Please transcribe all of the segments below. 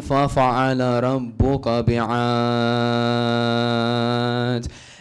ففعل ربك بعاد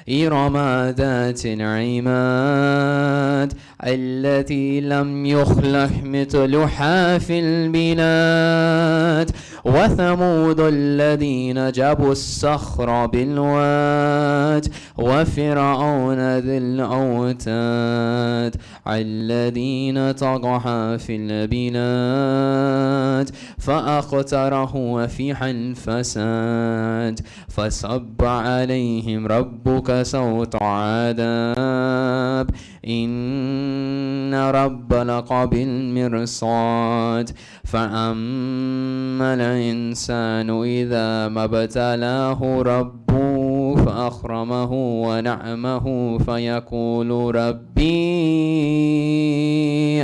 إرم ذات العماد التي لم يخلق مثلها في البلاد وثمود الذين جابوا الصخر بالواد وفرعون ذي الأوتاد الذين طغوا في البلاد فأقترحوا فيها الفساد فصب عليهم ربك سوط عذاب إن ربك بالمرصاد فأما الإنسان إذا ما ابتلاه ربه فأكرمه ونعمه فيقول ربي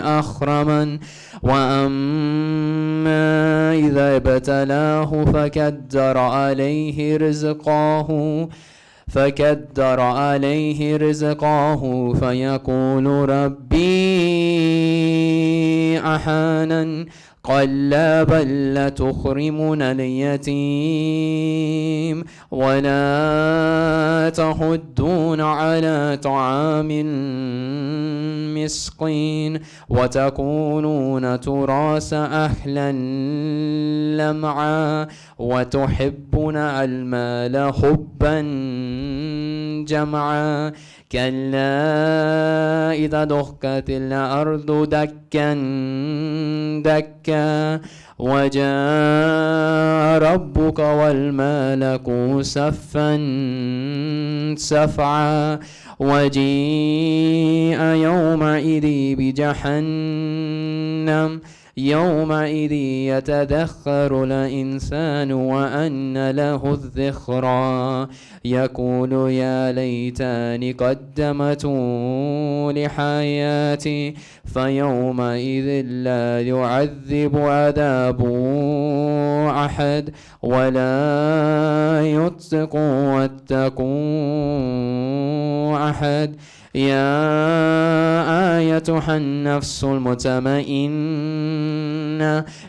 أكرمن وأما إذا ابتلاه فقدر عليه رزقه فيقول ربي أهانن كلا بل لتكرمون اليتيم ولا تحضون على طعام المسكين وتكونون تراث أهلا لمعا وتحبون المال حبا جمعا كلا إذا دكت الأرض دكا دكا وجاء ربك والملك صفا صفعا وجيء يومئذ بجهنم يومئذ يتذكر الإنسان وأن له الذكرى يقول يا ليتني قدمت لحياتي فيومئذ لا يعذب عذابه أحد ولا يطلق واتقوا أحد يا أيتها النفس المطمئنة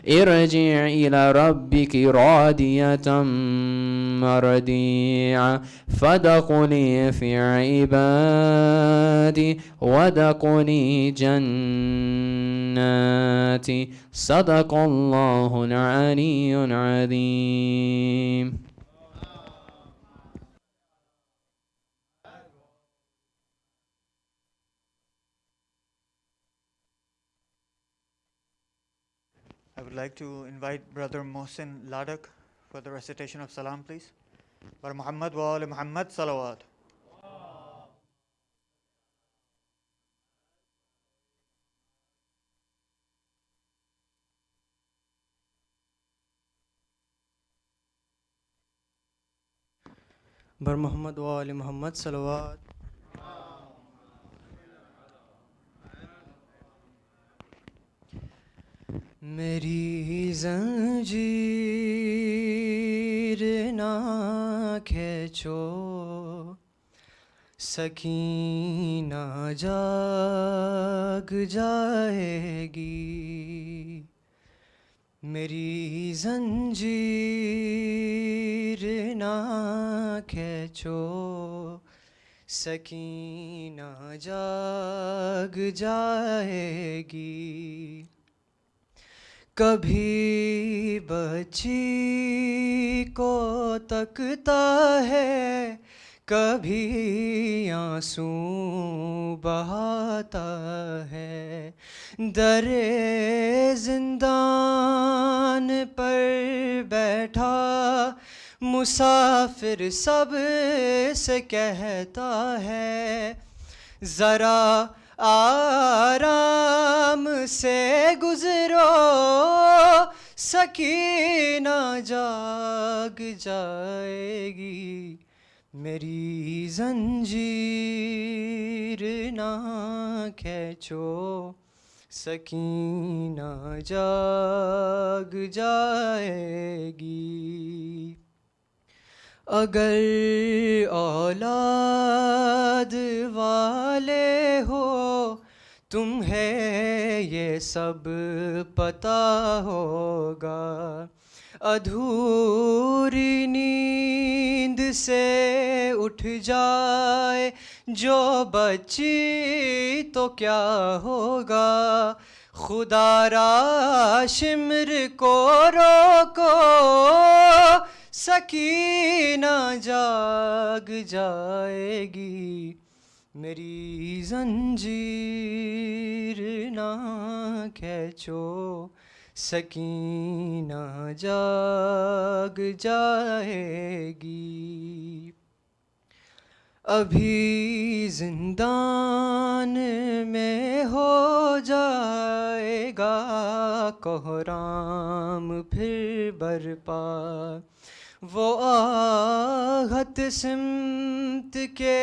ارجع إلى ربك راضية مرضية فادخلي في عبادي وادخلي جناتي صدق الله العلي العظيم. I would like to invite Brother Mohsin Ladak for the recitation of Salam, please. Bar Muhammad wa ali Muhammad salawat. Bar Muhammad wa ali Muhammad salawat. मेरी जंजीर ना खींचो सकीना जाग जाएगी मेरी जंजीर ना खींचो सकीना जाग जाएगी कभी बच्ची को तकता है कभी आंसू बहाता है दरे जिंदान पर बैठा मुसाफिर सब से कहता है ज़रा आराम से गुजरो सकीना जाग जाएगी मेरी जंजीर ना खींचो सकीना जाग जाएगी अगर औलाद वाले हो तुम्हें ये सब पता होगा अधूरी नींद से उठ जाए जो बच्ची तो क्या होगा, खुदारा शिमर को रोको, सकीना जाग जाएगी, मेरी जंजीर ना खींचो, सकीना जाग जाएगी। अभी जिंदान में हो जाएगा कोहराम फिर बरपा, वो आहत सिमत के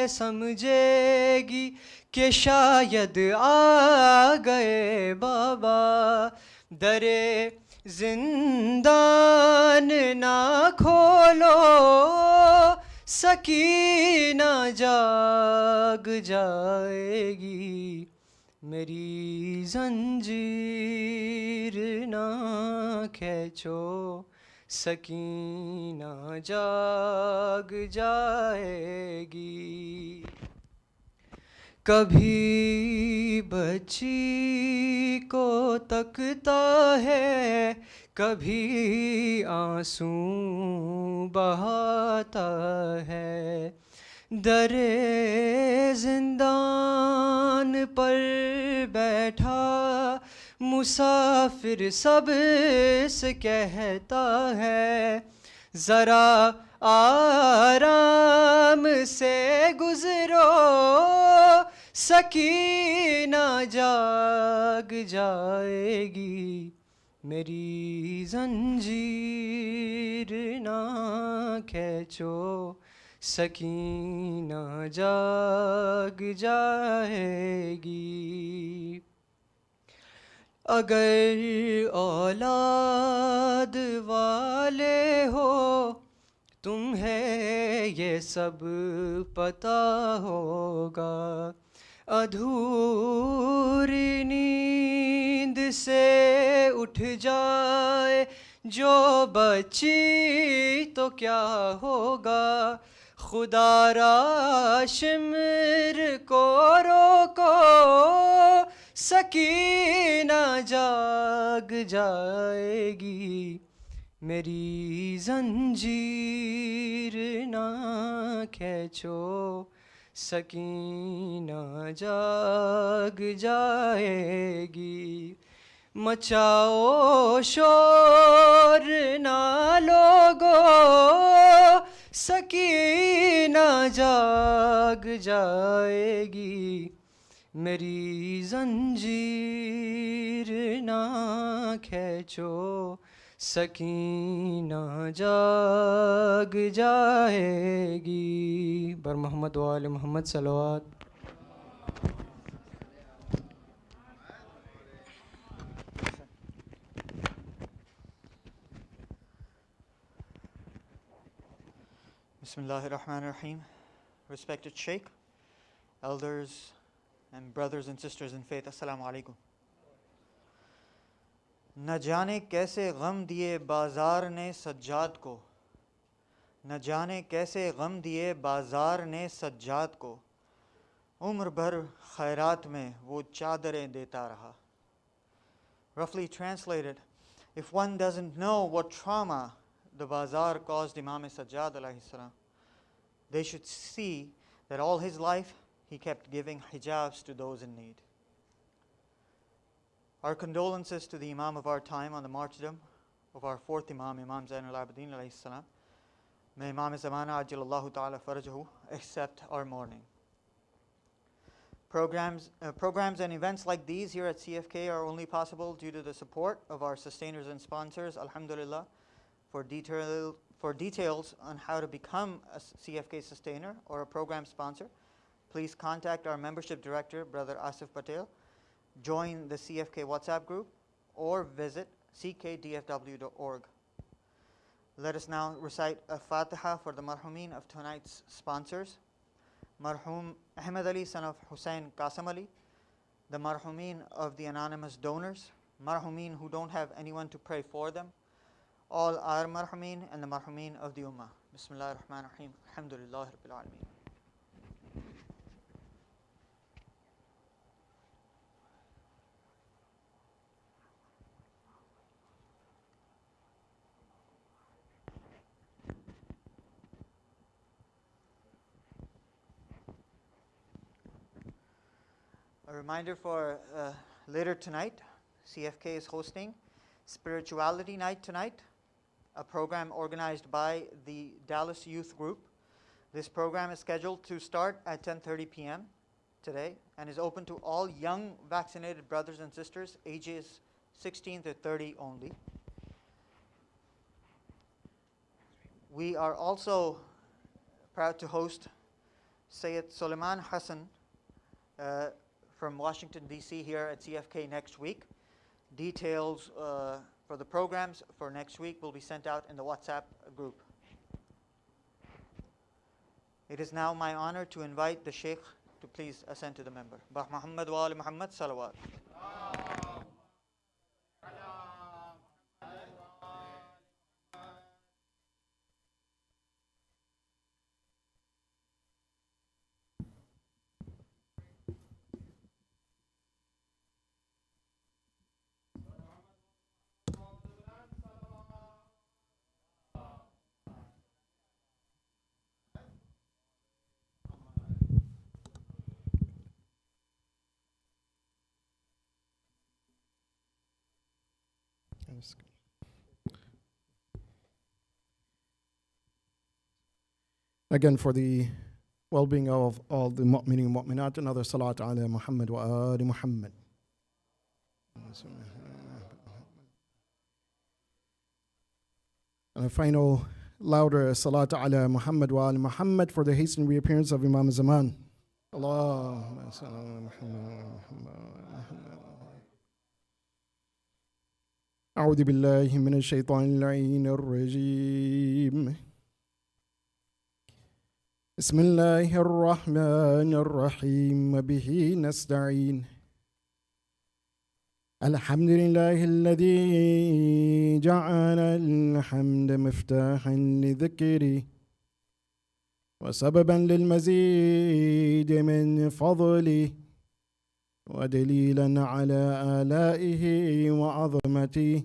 समझेगी कि शायद आ गए बाबा, दरे जिंदान ना खोलो, सकीना जाग जाएगी, मेरी जंजीर ना खींचो, सकीना जाग जाएगी। कभी बच्ची को तकता है, कभी आंसू बहाता है, दरे जिंदान पर बैठा मुसाफिर सब से कहता है, ज़रा आराम से गुज़रो, सकीना जाग जाएगी, मेरी जंजीर ना खींचो, सकीना जाग जाएगी। अगर औलाद वाले हो तुम्हें ये सब पता होगा, अधूरी नींद से उठ जाए जो बच्ची तो क्या होगा, खुदारा शिमर को रोको, सकीना जाग जाएगी, मेरी जंजीर ना खींचो, सकीना जाग जाएगी। मचाओ शोर ना लोगो, सकीना जाग जाएगी, मेरी जंजीर ना खींचो, सकीना जाग जाएगी। बर मोहम्मद वाले Mohammad सलवात। Bismillahirrahmanirrahim. Respected Shaykh, elders and brothers and sisters in faith, Assalamu alaikum. न जाने कैसे गम दिए बाजार ने सज्जाद को, न जाने कैसे गम दिए बाजार ने सज्जाद को, उम्र भर खैरात में वो चादरें देता रहा. Roughly translated, if one doesn't know what trauma the bazaar caused Imam Sajjad alayhi salam, they should see that all his life he kept giving hijabs to those in need. Our condolences to the Imam of our time on the martyrdom of our fourth Imam, Imam Zainul Abidin alayhi salam. May Imam Zamana Ajalallahu Ta'ala Farajahu accept our mourning. Programs and events like these here at CFK are only possible due to the support of our sustainers and sponsors. Alhamdulillah. For details on how to become a CFK sustainer or a program sponsor, please contact our membership director, Brother Asif Patel, join the CFK WhatsApp group, or visit ckdfw.org. Let us now recite a Fatiha for the marhumin of tonight's sponsors. Marhum Ahmed Ali, son of Hussein Qasim Ali, the marhumin of the anonymous donors, marhumin who don't have anyone to pray for them, all our marhameen and the marhameen of the Ummah. Bismillah ar-Rahman ar-Rahim. Alhamdulillah Rabbil Alameen. A reminder for later tonight, CFK is hosting Spirituality Night tonight, a program organized by the Dallas Youth Group. This program is scheduled to start at 10:30 p.m. today and is open to all young vaccinated brothers and sisters ages 16 to 30 only. We are also proud to host Sayyid Suleiman Hassan from Washington, D.C. here at CFK next week. Details for the programs for next week will be sent out in the WhatsApp group. It is now my honor to invite the Shaykh to please ascend to the member. Bah Muhammad wa ali Muhammad salawat. Again, for the well-being of all the mu'minin and mu'minat, another salat ala Muhammad wa ali Muhammad. And a final, louder salat ala Muhammad wa ali Muhammad for the hastened reappearance of Imam Zaman. Allahumma salli ala Muhammad. أعوذ بالله من الشيطان اللعين الرجيم. بسم الله الرحمن الرحيم وبه نستعين. الحمد لله الذي جعل الحمد مفتاحا لذكره وسببا للمزيد من فضله ودليلا على آلائه وعظمته،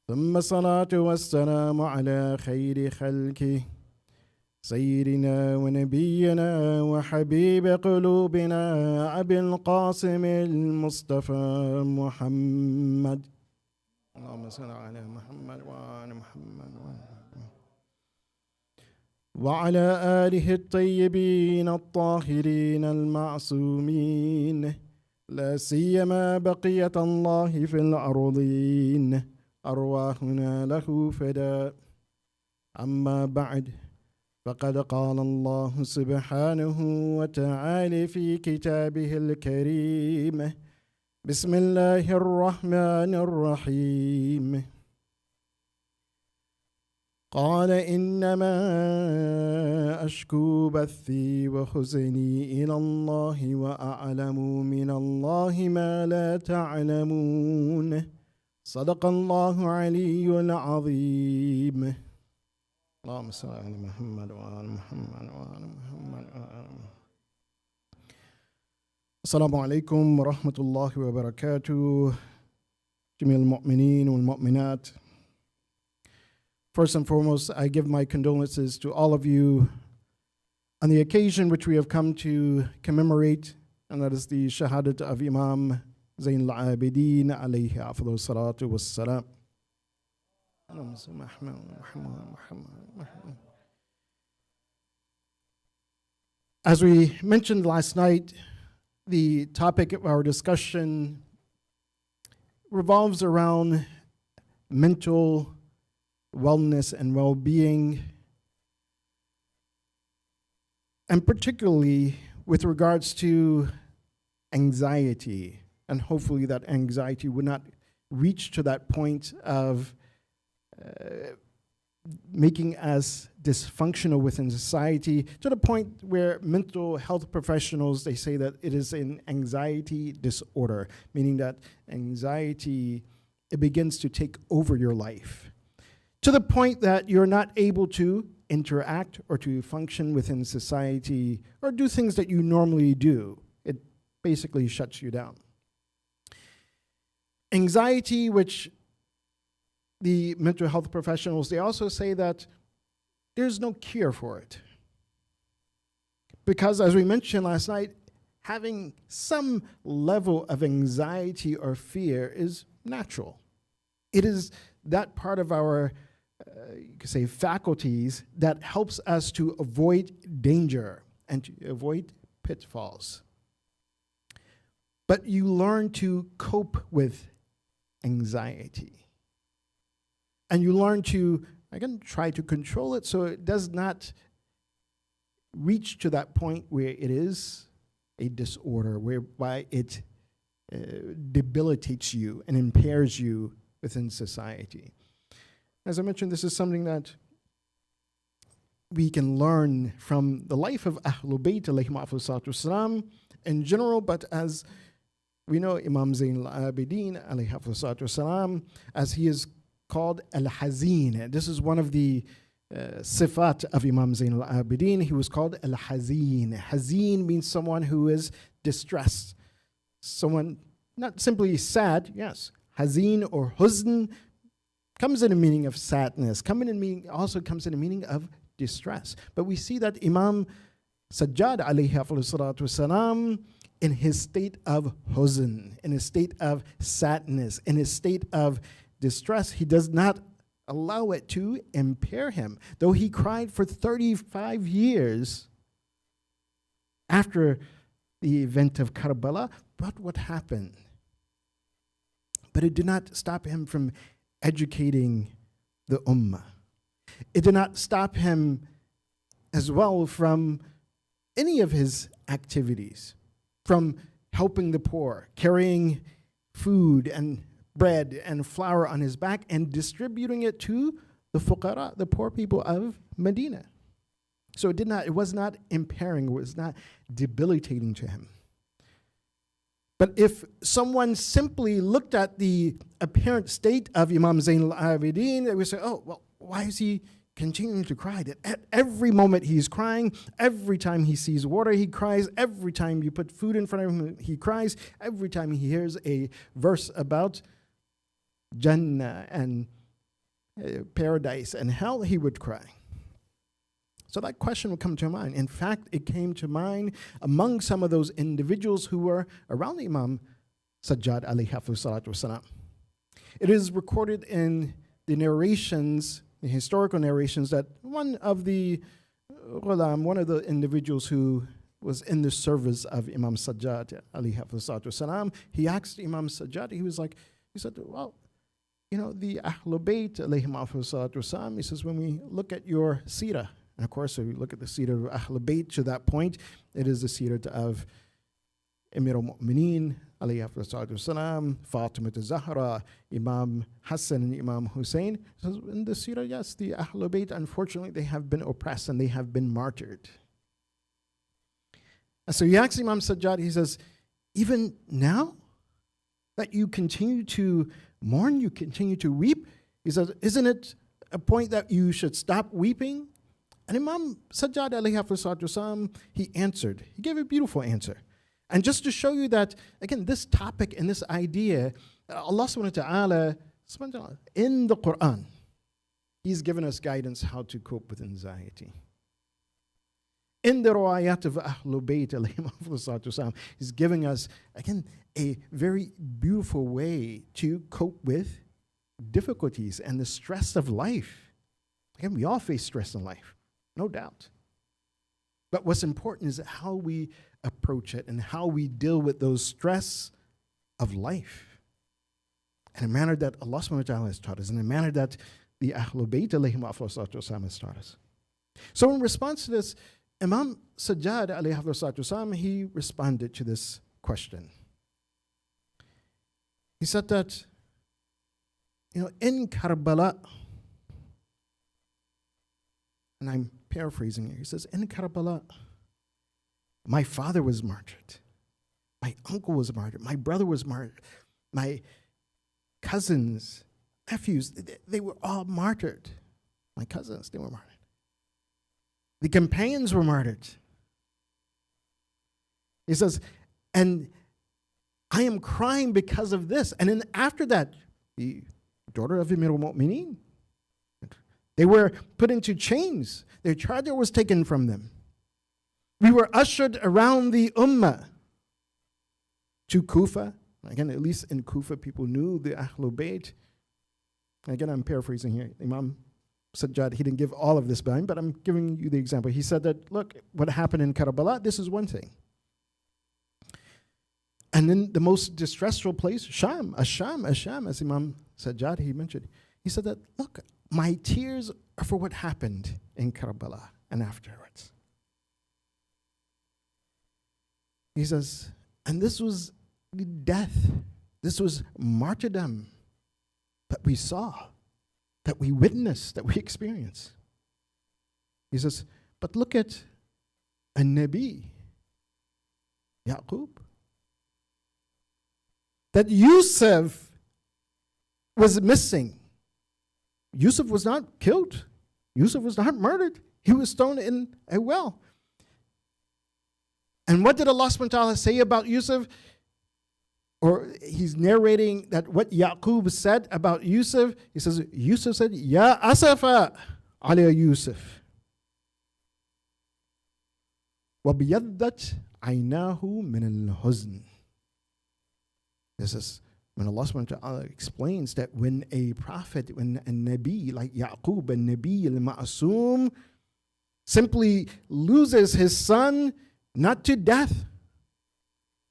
ثم الصلاة والسلام على خير خلقه سيدنا ونبينا وحبيب قلوبنا أبي القاسم المصطفى محمد. اللهم صل على محمد وآل محمد وعلى آله الطيبين الطاهرين المعصومين، لا سيما بقية الله في الأرضين، أرواحنا له فداء. أما بعد، فقد قال الله سبحانه وتعالى في كتابه الكريم: بسم الله الرحمن الرحيم. قال إنما أشكو بثي وحزني إلى الله وأعلم من الله ما لا تعلمون. صدق الله علي العظيم. اللهم صل على محمد وآل محمد وآل محمد وآل محمد. السلام عليكم ورحمة الله وبركاته. جميع المؤمنين والمؤمنات. First and foremost, I give my condolences to all of you on the occasion which we have come to commemorate, and that is the Shahadat of Imam Zain al-Abidin alayhi afdalu salatu wassalam. As we mentioned last night, the topic of our discussion revolves around mental wellness and well-being, and particularly with regards to anxiety, and hopefully that anxiety would not reach to that point of making us dysfunctional within society, to the point where mental health professionals, they say that it is an anxiety disorder, meaning that anxiety, it begins to take over your life. to the point that you're not able to interact or to function within society or do things that you normally do. It basically shuts you down. Anxiety, which the mental health professionals, they also say that there's no cure for it. Because as we mentioned last night, having some level of anxiety or fear is natural. It is that part of our, you could say, faculties that helps us to avoid danger and to avoid pitfalls. But you learn to cope with anxiety. And you learn to, again, try to control it so it does not reach to that point where it is a disorder, whereby it debilitates you and impairs you within society. As I mentioned, this is something that we can learn from the life of Ahlul Bayt alayhim afdalus salam in general, but as we know, Imam Zain al-Abidin alayhi afdalus salam, as he is called Al-Hazin. This is one of the sifat of Imam Zain al-Abidin. He was called Al-Hazin. Hazin means someone who is distressed. Someone not simply sad, yes. Hazin or huzn comes in the meaning of sadness, also comes in the meaning of distress. But we see that Imam Sajjad alayhi afdalus salam, in his state of huzn, in his state of sadness, in his state of distress, he does not allow it to impair him. Though he cried for 35 years after the event of Karbala, but what happened? But it did not stop him from educating the ummah. It did not stop him as well from any of his activities, from helping the poor, carrying food and bread and flour on his back and distributing it to the fuqara, the poor people of Medina. So it was not impairing, it was not debilitating to him. But if someone simply looked at the apparent state of Imam Zain al-Abidin, they would say, oh, well, why is he continuing to cry? At every moment he's crying, every time he sees water he cries, every time you put food in front of him he cries, every time he hears a verse about Jannah and paradise and hell, he would cry. So that question would come to mind. In fact, it came to mind among some of those individuals who were around Imam Sajjad alayhi afdalus salam. It is recorded in the narrations, the historical narrations, that one of the individuals who was in the service of Imam Sajjad alayhi afdalus salam, he asked Imam Sajjad, he said, well, the Ahlul Bayt alayhim afdalus salam, he says, when we look at your seerah, and of course, if we look at the seerah of Ahlul Bayt to that point, it is the seerah of Amir al-Mu'mineen alayhi afdalus salam, Fatima al-Zahra, Imam Hassan and Imam Hussein. So in the seerah, yes, the Ahlul Bayt, unfortunately, they have been oppressed and they have been martyred. And so he asks Imam Sajjad, he says, even now that you continue to mourn, you continue to weep, he says, isn't it a point that you should stop weeping? And Imam Sajjad alayhi afdalus salam, he answered. He gave a beautiful answer. And just to show you that, again, this topic and this idea, Allah subhanahu wa ta'ala, in the Quran, He's given us guidance how to cope with anxiety. In the riwayat of Ahlul Bayt alayhim afdalus salam, He's giving us, again, a very beautiful way to cope with difficulties and the stress of life. Again, we all face stress in life, no doubt. But what's important is how we approach it and how we deal with those stress of life in a manner that Allah subhanahu wa ta'ala has taught us, in a manner that the Ahlul Bayt alayhim afdalus salam has taught us. So in response to this, Imam Sajjad alayhi afdalus salam, he responded to this question. He said that, in Karbala, and I'm paraphrasing here, he says, in Karbala, my father was martyred, my uncle was martyred, my brother was martyred, my cousins nephews, they were all martyred. My cousins, they were martyred. The companions were martyred. He says, and I am crying because of this. And then after that, the daughter of Amir al-Mu'mineen, they were put into chains. Their charger was taken from them. We were ushered around the ummah to Kufa. Again, at least in Kufa, people knew the Ahlul Bayt. Again, I'm paraphrasing here. Imam Sajjad, he didn't give all of this behind, but I'm giving you the example. He said that, look, what happened in Karbala, this is one thing. And then the most distressful place, Sham, as Imam Sajjad, he mentioned. He said that, look, my tears are for what happened in Karbala and afterwards. He says, and this was death. This was martyrdom that we saw, that we witnessed, that we experienced. He says, but look at a Nabi, Yaqub. That Yusuf was missing. Yusuf was not killed. Yusuf was not murdered. He was thrown in a well. And what did Allah subhanahu wa ta'ala say about Yusuf? Or he's narrating that what Yaqub said about Yusuf. He says, Yusuf said, Ya asafa ala Yusuf. وَبِيَضَّتْ عَيْنَاهُ مِنَ الْحُزْنِ. This is when Allah subhanahu wa ta'ala explains that when a prophet, when a Nabi like Yaqub, a Nabi al-Ma'asum, simply loses his son, not to death,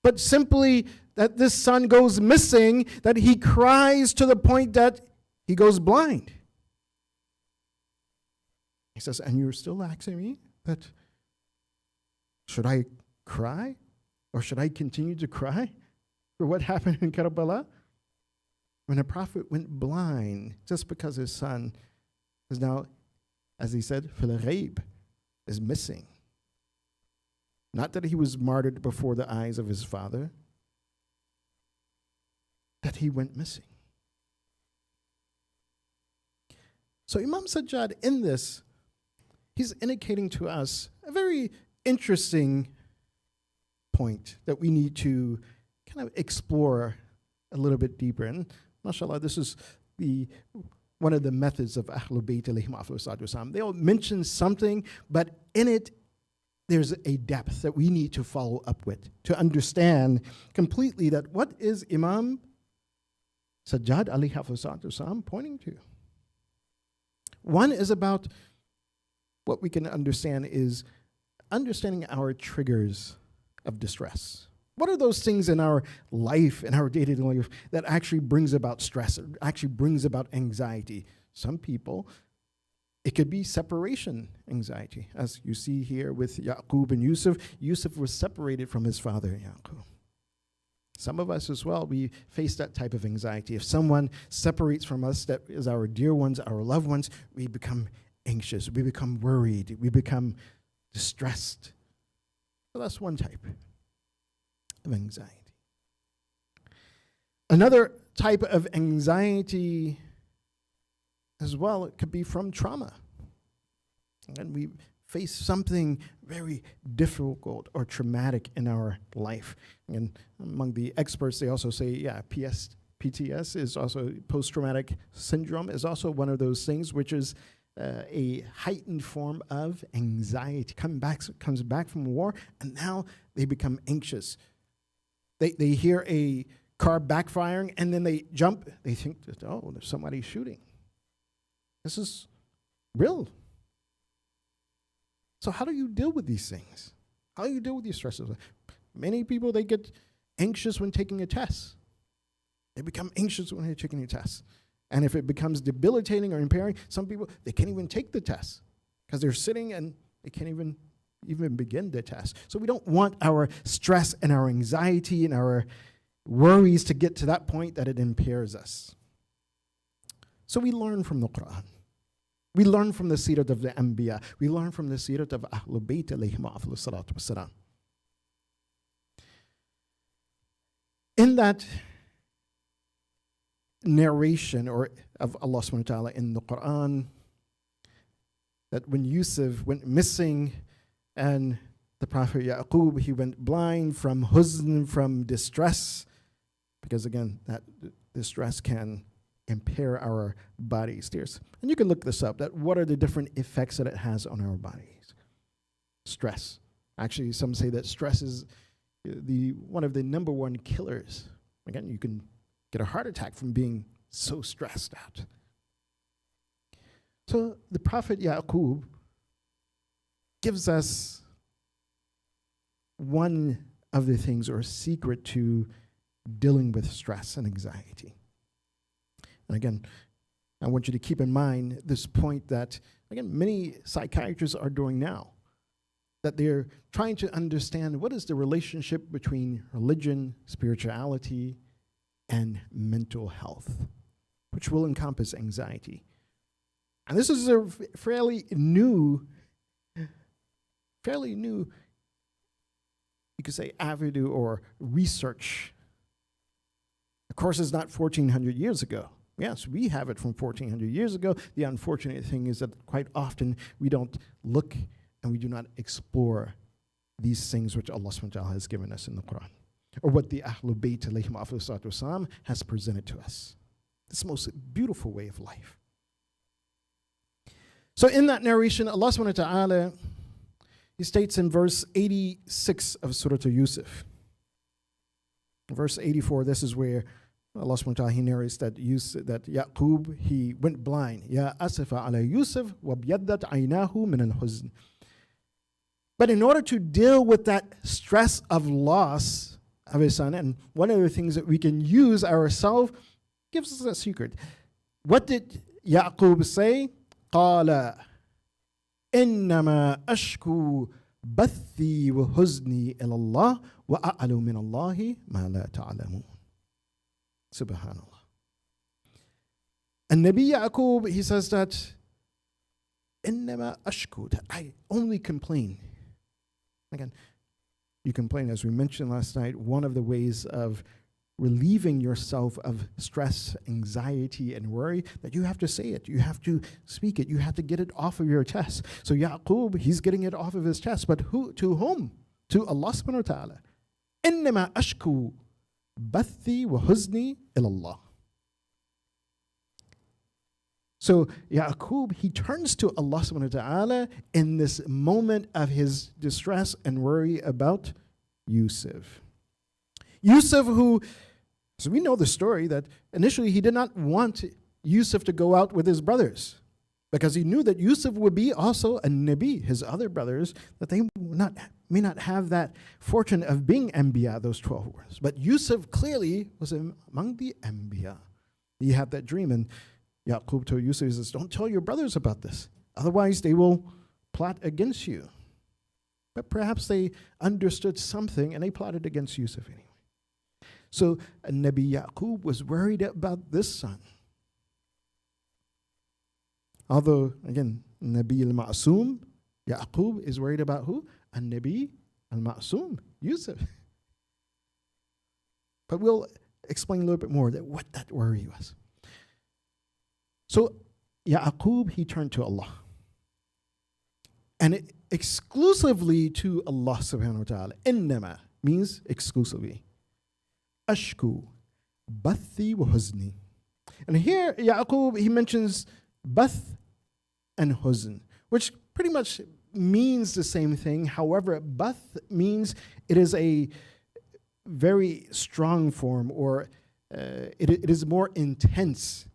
but simply that this son goes missing, that he cries to the point that he goes blind. He says, and you're still asking me that, should I cry? Or should I continue to cry for what happened in Karbala? When a prophet went blind just because his son is now, as he said, fil ghaib, is missing. Not that he was martyred before the eyes of his father, that he went missing. So Imam Sajjad in this, he's indicating to us a very interesting point that we need to kind of explore a little bit deeper. And mashallah, this is one of the methods of Ahlul Bayt alayhim afdalus salatu wassalam. They'll mention something, but in it, there's a depth that we need to follow up with to understand completely that what is Imam Sajjad alayhi afdalus salatu wassalam pointing to. One is about what we can understand is understanding our triggers of distress. What are those things in our life, in our day-to-day life, that actually brings about stress, actually brings about anxiety? Some people, it could be separation anxiety. As you see here with Yaqub and Yusuf, Yusuf was separated from his father, Yaqub. Some of us as well, we face that type of anxiety. If someone separates from us, that is our dear ones, our loved ones, we become anxious, we become worried, we become distressed. So that's one type of anxiety. Another type of anxiety as well, it could be from trauma. And we face something very difficult or traumatic in our life. And among the experts, they also say, yeah, PTS is also post-traumatic syndrome is also one of those things which is a heightened form of anxiety. Comes back from war, and now they become anxious. They hear a car backfiring, and then they jump. They think that, oh, there's somebody shooting. This is real. So how do you deal with these things? How do you deal with these stresses? Many people, they get anxious when taking a test. They become anxious when they're taking a test. And if it becomes debilitating or impairing, some people, they can't even take the test because they're sitting and they can't even begin the test. So we don't want our stress and our anxiety and our worries to get to that point that it impairs us. So we learn from the Quran. We learn from the Sirat of the Anbiya. We learn from the Sirat of Ahlul Bayt alayhim afdalus salatu wassalam. In that, narration or of Allah subhanahu wa ta'ala in the Quran that when Yusuf went missing and the Prophet Yaqub, he went blind from huzn, from distress, because again, that distress can impair our bodies. And you can look this up, that what are the different effects that it has on our bodies. Stress. Actually, some say that stress is one of the number one killers. Again, you can get a heart attack from being so stressed out. So the Prophet Yaqub gives us one of the things or secret to dealing with stress and anxiety. And again, I want you to keep in mind this point that, again, many psychiatrists are doing now, that they're trying to understand what is the relationship between religion, spirituality, and mental health, which will encompass anxiety. And this is a fairly new, you could say, avenue or research. Of course, it's not 1,400 years ago. Yes, we have it from 1,400 years ago. The unfortunate thing is that quite often we don't look and we do not explore these things which Allah subhanahu wa ta'ala has given us in the Quran, or what the Ahlul Bayt alayhim afdhalu salatu wassalam has presented to us. This most beautiful way of life. So in that narration, Allah subhanahu wa ta'ala, He states in verse 86 of Surah Yusuf. Verse 84, this is where Allah subhanahu wa ta'ala, He narrates that Yaqub, he went blind. Ya asifa ala Yusuf wa biyaddat aynahu min al-huzn. But in order to deal with that stress of loss of his son, and one of the things that we can use ourselves, gives us a secret. What did Yaqub say? قال إنما أشكو بثي وحزني إلى الله وأعلم من الله ما لا تعلمون. Subhanallah. And Nabi Yaqub, he says that إنما أشكو, that I only complain. Again, you complain, as we mentioned last night, one of the ways of relieving yourself of stress, anxiety, and worry, that you have to say it, you have to speak it, you have to get it off of your chest. So Yaqub, he's getting it off of his chest, but to whom? To Allah subhanahu wa ta'ala. إِنَّمَا أَشْكُو بَثِّي وَحُزْنِي إِلَى اللَّهِ. So Yaqub, he turns to Allah subhanahu wa ta'ala in this moment of his distress and worry about Yusuf. Yusuf, who, so we know the story that initially he did not want Yusuf to go out with his brothers, because he knew that Yusuf would be also a Nabi, his other brothers, that they may not have that fortune of being Anbiya, those 12 words. But Yusuf clearly was among the Anbiya. He had that dream, and Yaqub told Yusuf, he says, don't tell your brothers about this, otherwise they will plot against you. But perhaps they understood something and they plotted against Yusuf anyway. So Nabi Yaqub was worried about this son. Although, again, Nabi al-Ma'asum, Yaqub is worried about who? Nabi al-Ma'asum, Yusuf. But we'll explain a little bit more that what that worry was. So Yaqub, he turned to Allah. And exclusively to Allah subhanahu wa ta'ala. Innama means exclusively. Ashku, bathi wa huzni. And here Yaqub, he mentions bath and huzn, which pretty much means the same thing. However, bath means it is a very strong form, or it is more intense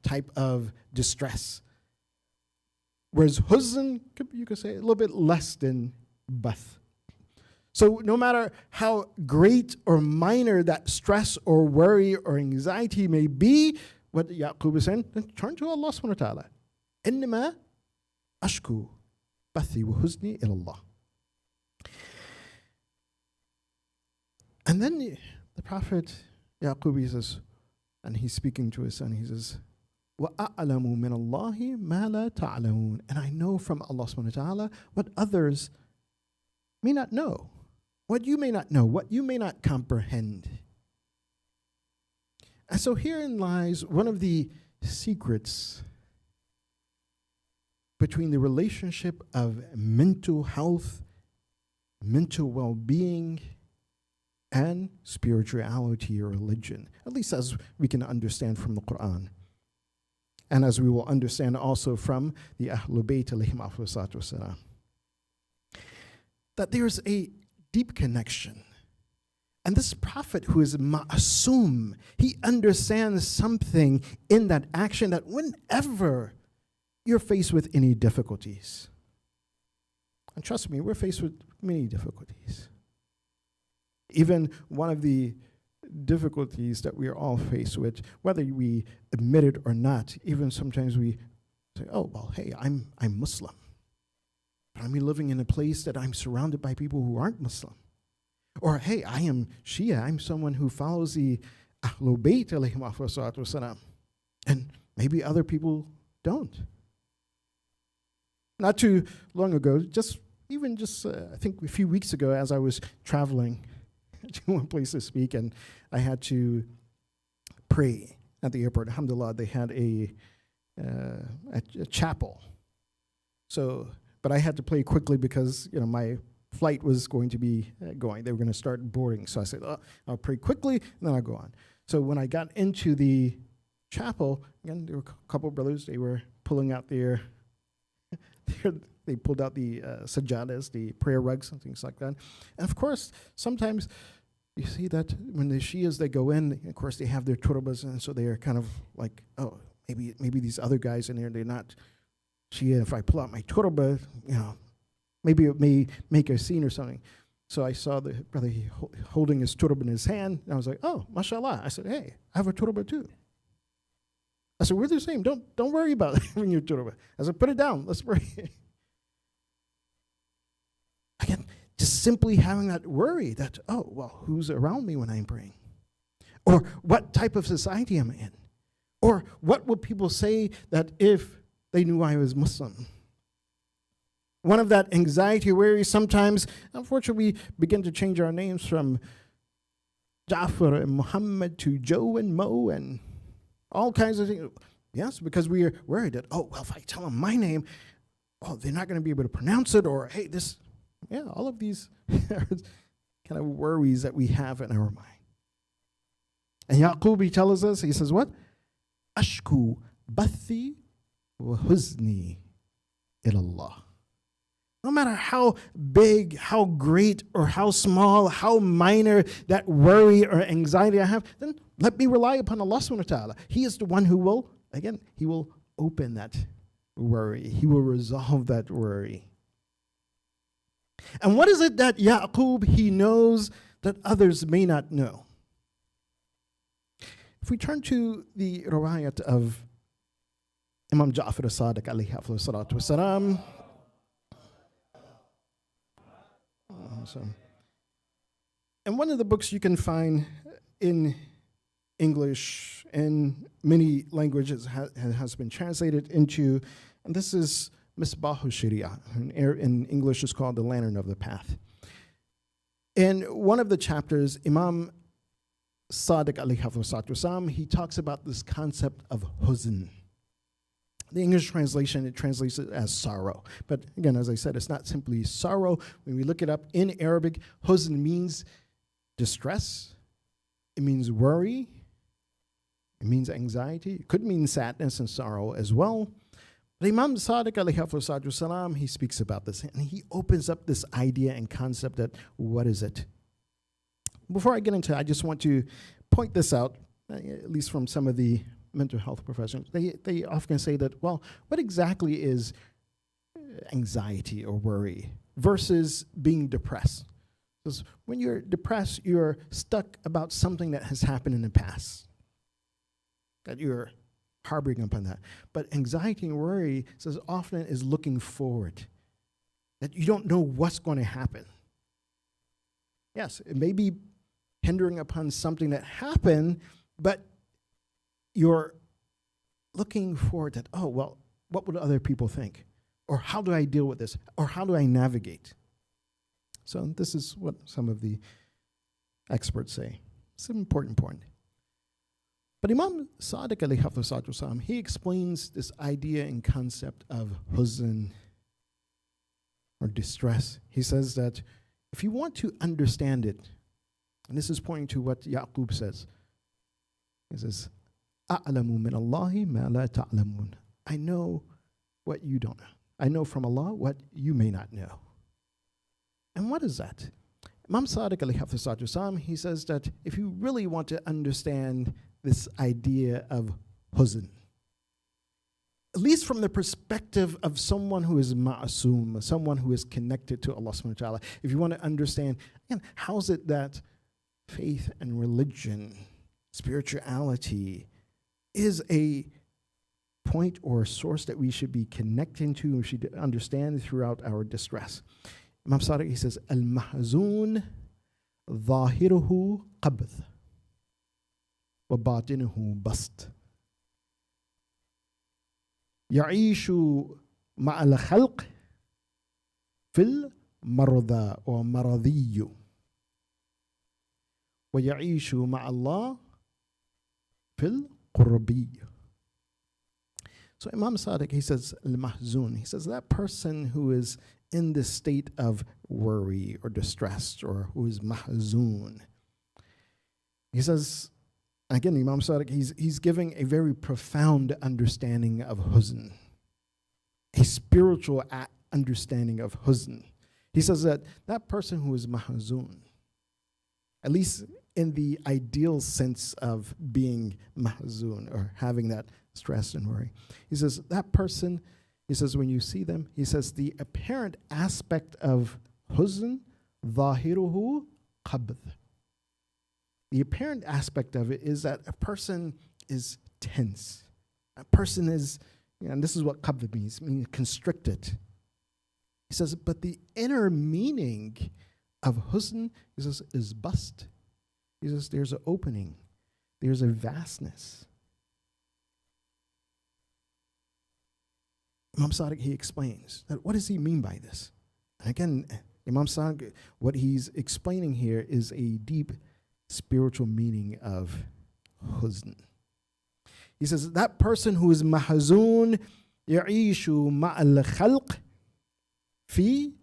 type of distress. Whereas huzn, you could say a little bit less than bath. So no matter how great or minor that stress or worry or anxiety may be, what Yaqub is saying, then turn to Allah subhanahu wa ta'ala. إِنَّمَا أَشْكُو بَثِّي وَحُزْنِي إِلَى اللَّهِ. And then the Prophet Yaqub, he says, and he's speaking to his son, he says, وَأَعْلَمُ مِنَ اللَّهِ مَا لَا تَعْلَمُونَ. And I know from Allah subhanahu wa ta'ala what others may not know, what you may not know, what you may not comprehend. And so herein lies one of the secrets between the relationship of mental health, mental well-being, and spirituality or religion, at least as we can understand from the Quran. And as we will understand also from the Ahlul Bayt alayhim afdalus salatu wassalam, that there's a deep connection. And this prophet who is ma'asum, he understands something in that action that whenever you're faced with any difficulties, and trust me, we're faced with many difficulties. Even one of the difficulties that we are all faced with, whether we admit it or not, even sometimes we say, oh, well, hey, I'm Muslim. But I'm living in a place that I'm surrounded by people who aren't Muslim. Or, hey, I am Shia. I'm someone who follows the Ahlul Bayt alayhim afdalus salatu wassalam. And maybe other people don't. Not too long ago, I think a few weeks ago, as I was traveling to one place to speak, and I had to pray at the airport. Alhamdulillah, they had a chapel. So, but I had to pray quickly because my flight was going to be going. They were going to start boarding. So I said, I'll pray quickly, and then I'll go on. So when I got into the chapel, again, there were a couple of brothers. They were pulling out they pulled out the sajjadas, the prayer rugs, and things like that. And of course, sometimes you see that when the Shias, they go in, of course, they have their turbas, and so they are kind of like, oh, maybe these other guys in here, they're not Shia. If I pull out my turba, maybe it may make a scene or something. So I saw the brother holding his turba in his hand, and I was like, oh, mashallah. I said, hey, I have a turba too. I said, we're the same. Don't worry about having your turba. I said, put it down. Let's pray. Again, just simply having that worry that, oh, well, who's around me when I'm praying? Or what type of society am I in? Or what would people say that if they knew I was Muslim? One of that anxiety, worry, sometimes, unfortunately, we begin to change our names from Ja'far and Muhammad to Joe and Mo and all kinds of things. Yes, because we are worried that, oh, well, if I tell them my name, oh, they're not going to be able to pronounce it, or, hey, all of these kind of worries that we have in our mind. And Yaqub, he tells us, he says what? Ashku bathi wa huzni ilallah. No matter how big, how great, or how small, how minor that worry or anxiety I have, then let me rely upon Allah subhanahu wa ta'ala. He is the one who will, again, he will open that worry. He will resolve that worry. And what is it that Yaqub, he knows that others may not know? If we turn to the riwayat of Imam Ja'far as-Sadiq alayhi afdalus salatu wassalam, and one of the books you can find in English and many languages has been translated into, and this is Misbahu Sharia. In English, it's called The Lantern of the Path. In one of the chapters, Imam Sadiq alayhi afdalus wasalam, he talks about this concept of huzn. The English translation, it translates it as sorrow. But again, as I said, it's not simply sorrow. When we look it up in Arabic, huzn means distress. It means worry. It means anxiety. It could mean sadness and sorrow as well. But Imam Sadiq alayhi afdalus wasalam, he speaks about this, and he opens up this idea and concept that what is it? Before I get into it, I just want to point this out, at least from some of the mental health professionals. They often say that, well, what exactly is anxiety or worry versus being depressed? Because when you're depressed, you're stuck about something that has happened in the past, that you're harboring upon that. But anxiety and worry says often is looking forward, that you don't know what's going to happen. Yes, it may be hindering upon something that happened, but you're looking forward that, oh, well, what would other people think? Or how do I deal with this? Or how do I navigate? So this is what some of the experts say. It's an important point. But Imam Sadiq alayhi hafizahullah, he explains this idea and concept of huzn or distress. He says that if you want to understand it, and this is pointing to what Yaqub says, he says, أَعْلَمُ مِنَ اللَّهِ مَا لَا تَعْلَمُونَ. I know what you don't know. I know from Allah what you may not know. And what is that? Imam Sadiq alayhi hafizahullah, he says that if you really want to understand this idea of huzn, at least from the perspective of someone who is ma'asum, someone who is connected to Allah subhanahu wa ta'ala, if you want to understand, again, how is it that faith and religion, spirituality, is a point or a source that we should be connecting to, we should understand throughout our distress. Imam Sadiq, he says, Al-mahzun ظاهره قبض وباطنه بسط يعيش مع الخلق في المرضى ومرضي ويعيش مع الله في القربي. So Imam Sadiq, he says, al-mahzun, he says that person who is in this state of worry or distress, or who is mahzun, he says, again, Imam Sadiq, he's giving a very profound understanding of huzn, a spiritual understanding of huzn. He says that that person who is mahzun, at least in the ideal sense of being mahzun or having that stress and worry, he says that person, he says when you see them, he says the apparent aspect of huzn, ظاهره قبض. The apparent aspect of it is that a person is tense. A person is, and this is what qabd means, meaning constricted. He says, but the inner meaning of huzn, he says, is bust. He says, there's an opening. There's a vastness. Imam Sadiq, he explains that what does he mean by this? And again, Imam Sadiq, what he's explaining here is a deep spiritual meaning of huzn. He says that person who is mahzun يعيش مع الخلق في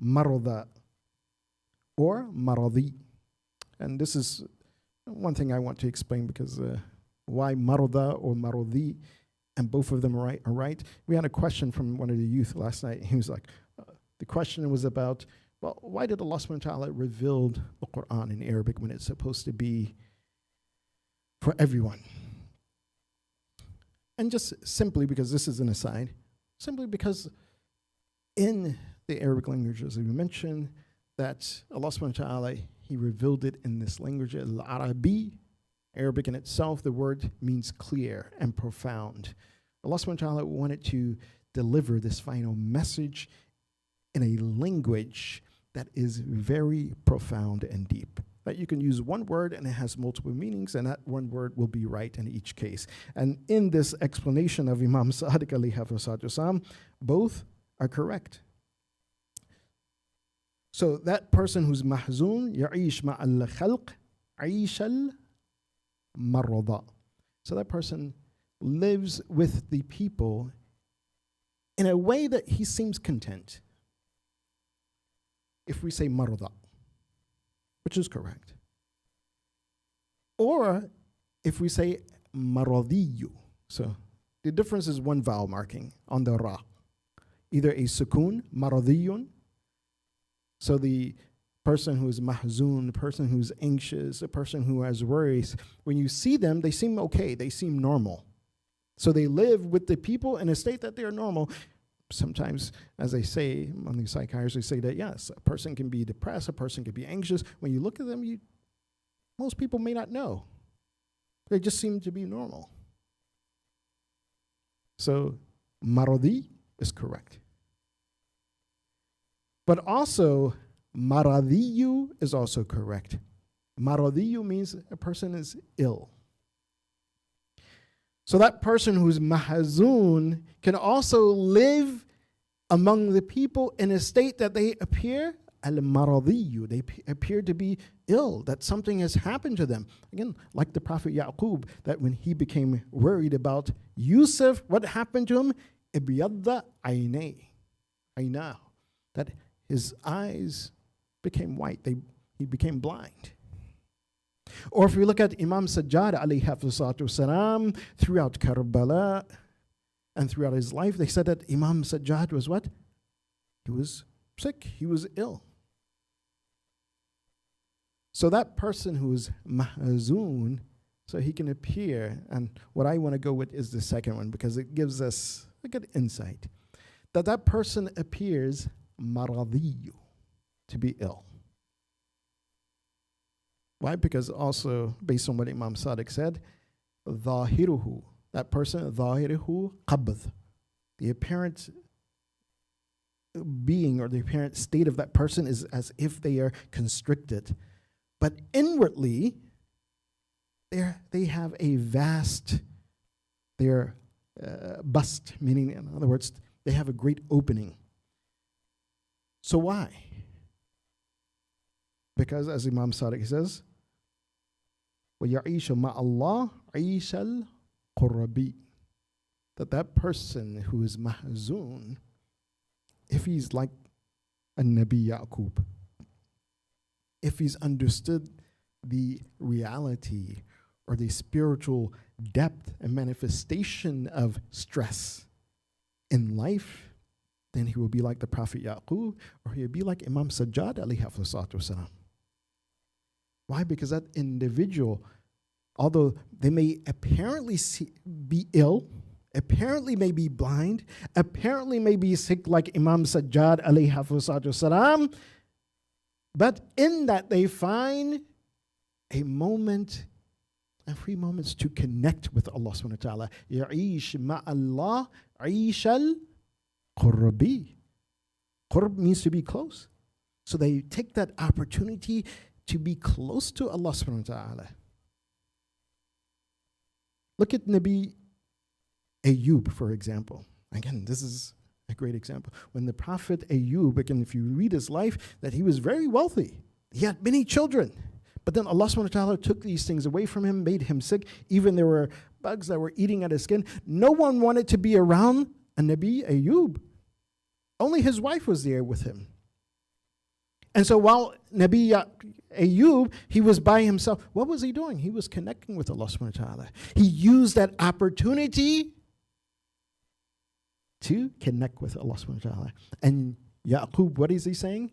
مرضى or maradi. And this is one thing I want to explain, because why marada or maradi, and both of them are right. We had a question from one of the youth last night. He was like, the question was about, well, why did Allah subhanahu wa ta'ala reveal the Quran in Arabic when it's supposed to be for everyone? And just simply because, this is an aside, simply because in the Arabic language, as we mentioned, that Allah subhanahu wa ta'ala, He revealed it in this language, al-Arabi. Arabic in itself, the word means clear and profound. Allah subhanahu wa ta'ala wanted to deliver this final message in a language that is very profound and deep. That you can use one word and it has multiple meanings, and that one word will be right in each case. And in this explanation of Imam Sadiq alayhi hafizahullah, both are correct. So that person who's mahzun, يعيش مع الخلق عيش المرضى. So that person lives with the people in a way that he seems content. If we say marada, which is correct. Or if we say maradiyu. So the difference is one vowel marking on the ra. Either a sukun, maradiyun. So the person who is mahzun, the person who's anxious, the person who has worries, when you see them, they seem okay, they seem normal. So they live with the people in a state that they are normal. Sometimes, as they say, on the psychiatrists, they say that, yes, a person can be depressed, a person can be anxious. When you look at them, most people may not know. They just seem to be normal. So, maradi is correct. But also, maradiyu is also correct. Maradiyu means a person is ill. So that person who's mahzun can also live among the people in a state that they appear al-maradiyu. They appear to be ill, that something has happened to them. Again, like the Prophet Yaqub, that when he became worried about Yusuf, what happened to him? Ibyadda aynahu. That his eyes became white. He became blind. Or if we look at Imam Sajjad alayhi salatu wasalam, throughout Karbala and throughout his life, they said that Imam Sajjad was what? He was sick, he was ill. So that person who is mahzun, so he can appear, and what I want to go with is the second one because it gives us a good insight, that person appears maradiyu, to be ill. Why? Because also, based on what Imam Sadiq said, dhahiruhu, that person, dhahiruhu qabd, the apparent being or the apparent state of that person is as if they are constricted. But inwardly, they have a vast, they're bust, meaning, in other words, they have a great opening. So why? Because as Imam Sadiq says, وَيَعِيشُ مَعَ اللَّهِ عِيشَ الْقُرَّبِي, that person who is mahzun, if he's like a Nabi Yaqub, if he's understood the reality or the spiritual depth and manifestation of stress in life, then he will be like the Prophet Yaqub, or he will be like Imam Sajjad alayhi salatu wasalam. Why? Because that individual, although they may apparently be ill, apparently may be blind, apparently may be sick like Imam Sajjad alayhi salatu wasalam, but in that they find a moment, and 3 moments to connect with Allah subhanahu wa ta'ala. Ya'ish ma'allah aishal qurbi. Qurb means to be close. So they take that opportunity to be close to Allah subhanahu wa ta'ala. Look at Nabi Ayyub, for example. Again, this is a great example. When the Prophet Ayyub, again, if you read his life, that he was very wealthy. He had many children. But then Allah subhanahu wa ta'ala took these things away from him, made him sick. Even there were bugs that were eating at his skin. No one wanted to be around a Nabi Ayyub. Only his wife was there with him. And so while Nabi Ayyub, he was by himself, what was he doing? He was connecting with Allah subhanahu wa ta'ala. He used that opportunity to connect with Allah subhanahu wa ta'ala. And Yaqub, what is he saying?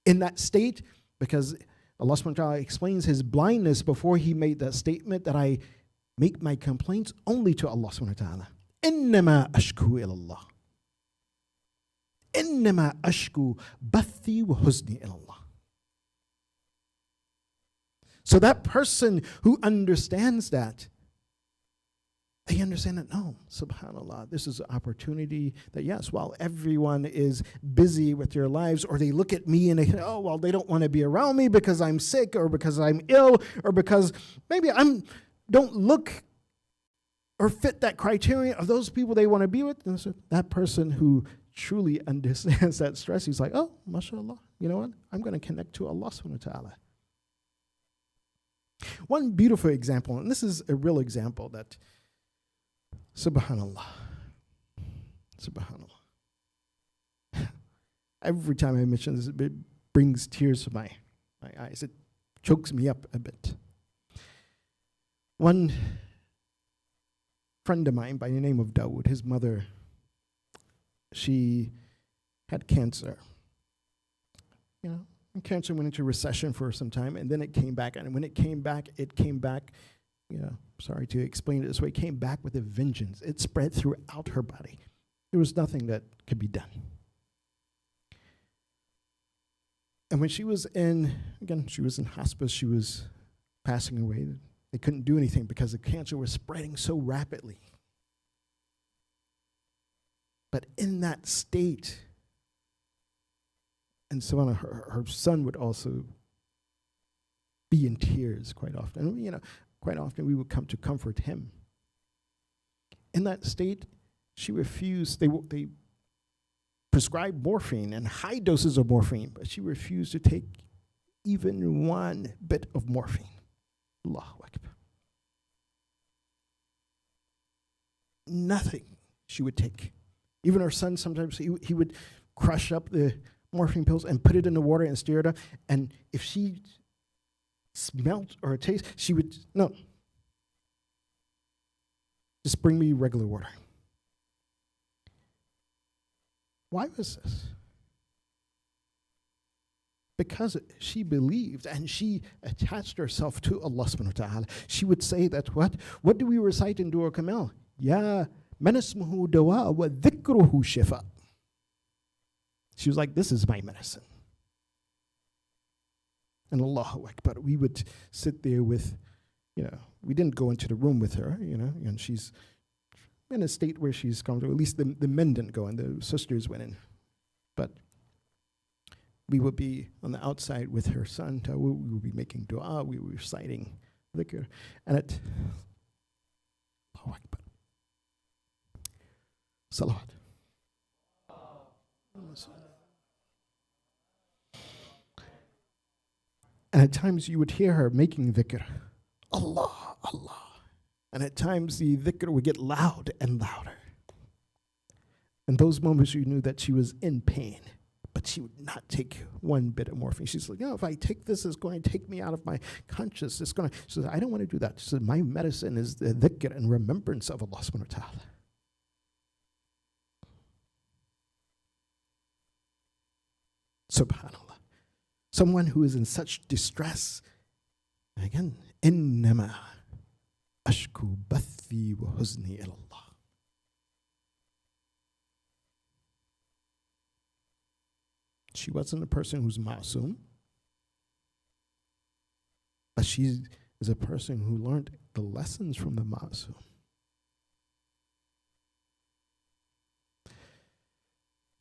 In that state, because Allah subhanahu wa ta'ala explains his blindness before he made that statement, that I make my complaints only to Allah subhanahu wa ta'ala. إِنَّمَا أَشْكُو إِلَى اللَّهِ إِنَّمَا أَشْكُو بَثِّي وَحُزْنِي إِلَى اللَّهِ. So that person who understands that, they understand that, no, subhanAllah, this is an opportunity that, yes, while everyone is busy with their lives, or they look at me and they say, oh, well, they don't want to be around me because I'm sick, or because I'm ill, or because maybe don't look or fit that criteria of those people they want to be with. And so that person who truly understands that stress, he's like, oh, mashallah, you know what? I'm going to connect to Allah subhanahu wa ta'ala. One beautiful example, and this is a real example that, subhanallah, every time I mention this, it brings tears to my eyes. It chokes me up a bit. One friend of mine by the name of Dawood, his mother, she had cancer. You know, and cancer went into recession for some time, and then it came back. And when it came back, you know, sorry to explain it this way, it came back with a vengeance. It spread throughout her body. There was nothing that could be done. And when she was in hospice, she was passing away. They couldn't do anything because the cancer was spreading so rapidly. But in that state, and so on, her son would also be in tears quite often. And, you know, quite often we would come to comfort him. In that state, she refused. They prescribed morphine and high doses of morphine, but she refused to take even one bit of morphine. Allahu Akbar. Nothing she would take. Even her son, sometimes he would crush up the morphine pills and put it in the water and stir it up. And if she smelt or taste, she would, no. Just bring me regular water. Why was this? Because she believed and she attached herself to Allah subhanahu wa ta'ala. She would say that what? What do we recite in Dua Kamal? Ya man ismuhu dawa wa dhikruhu shifa. She was like, this is my medicine. And Allahu Akbar, we would sit there with, we didn't go into the room with her, and she's in a state where she's comfortable. At least the men didn't go and the sisters went in. But we would be on the outside with her son. We would be making dua, we were reciting dhikr. And it, Allahu Akbar. Salawat. And at times you would hear her making dhikr. Allah, Allah. And at times the dhikr would get loud and louder. In those moments you knew that she was in pain, but she would not take one bit of morphine. She's like, if I take this, it's going to take me out of my conscious. She says, I don't want to do that. She said, my medicine is the dhikr and remembrance of Allah subhanahu wa ta'ala. Subhanallah. Someone who is in such distress. Again, innama ashku bathi wa huzni ilallah. She wasn't a person who's ma'soom, but she is a person who learned the lessons from the ma'soom.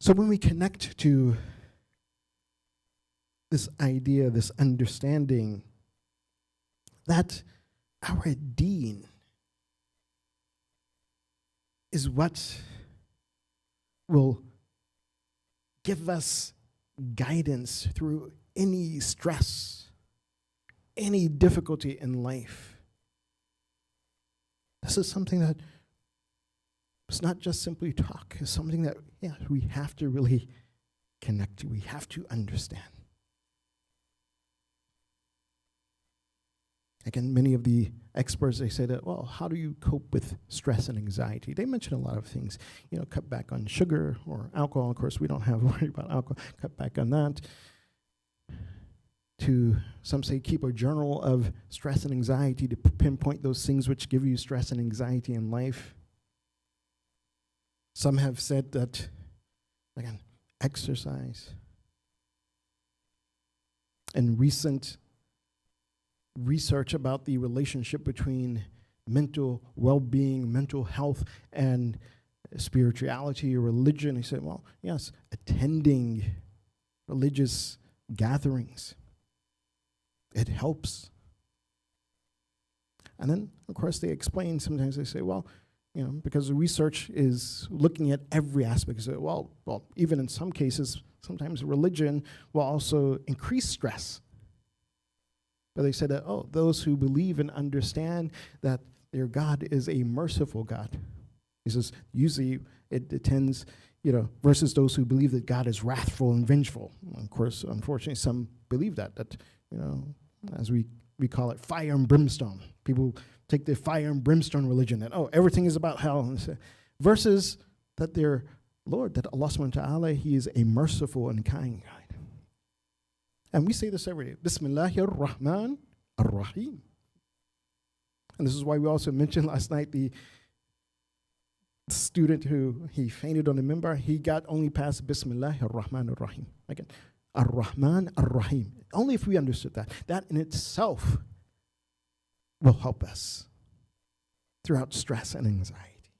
So when we connect to this idea, this understanding that our deen is what will give us guidance through any stress, any difficulty in life. This is something that it's not just simply talk. It's something that, we have to really connect to. We have to understand. Again, many of the experts, they say that, how do you cope with stress and anxiety? They mention a lot of things. Cut back on sugar or alcohol. Of course, we don't have to worry about alcohol. Cut back on that. Some say keep a journal of stress and anxiety to pinpoint those things which give you stress and anxiety in life. Some have said that, again, exercise. And recent research about the relationship between mental well-being, mental health, and spirituality or religion. He said, yes, attending religious gatherings, it helps. And then, of course, they explain, sometimes they say, because the research is looking at every aspect. So, even in some cases, sometimes religion will also increase stress. But they said that, those who believe and understand that their God is a merciful God. He says, usually it tends, versus those who believe that God is wrathful and vengeful. Of course, unfortunately, some believe that, as we call it, fire and brimstone. People take the fire and brimstone religion that, everything is about hell. Versus that their Lord, that Allah subhanahu wa ta'ala, He is a merciful and kind God. And we say this every day. Bismillahir Rahman Ar-Rahim. And this is why we also mentioned last night the student who he fainted on the minbar. He got only past Bismillahir Rahman Ar-Rahim. Again, Ar-Rahman Ar-Rahim. Only if we understood that. That in itself will help us throughout stress and anxiety.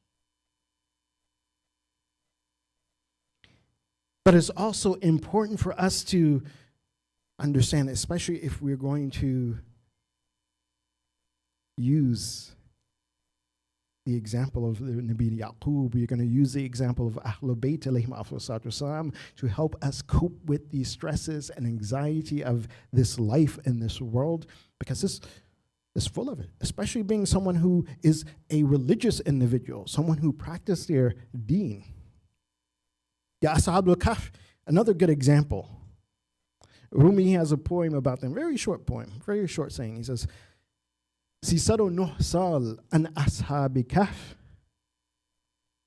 But it's also important for us to understand, especially if we're going to use the example of the Nabi Yaqub. We're going to use the example of Ahlul Bayt alayhim afsalatu wasalam to help us cope with the stresses and anxiety of this life in this world, because this is full of it, especially being someone who is a religious individual, someone who practiced their deen. Ya Ashabul Kahf, another good example. Rumi has a poem about them, very short poem, very short saying. He says, Sisaro nuh sal an ashabi kahf,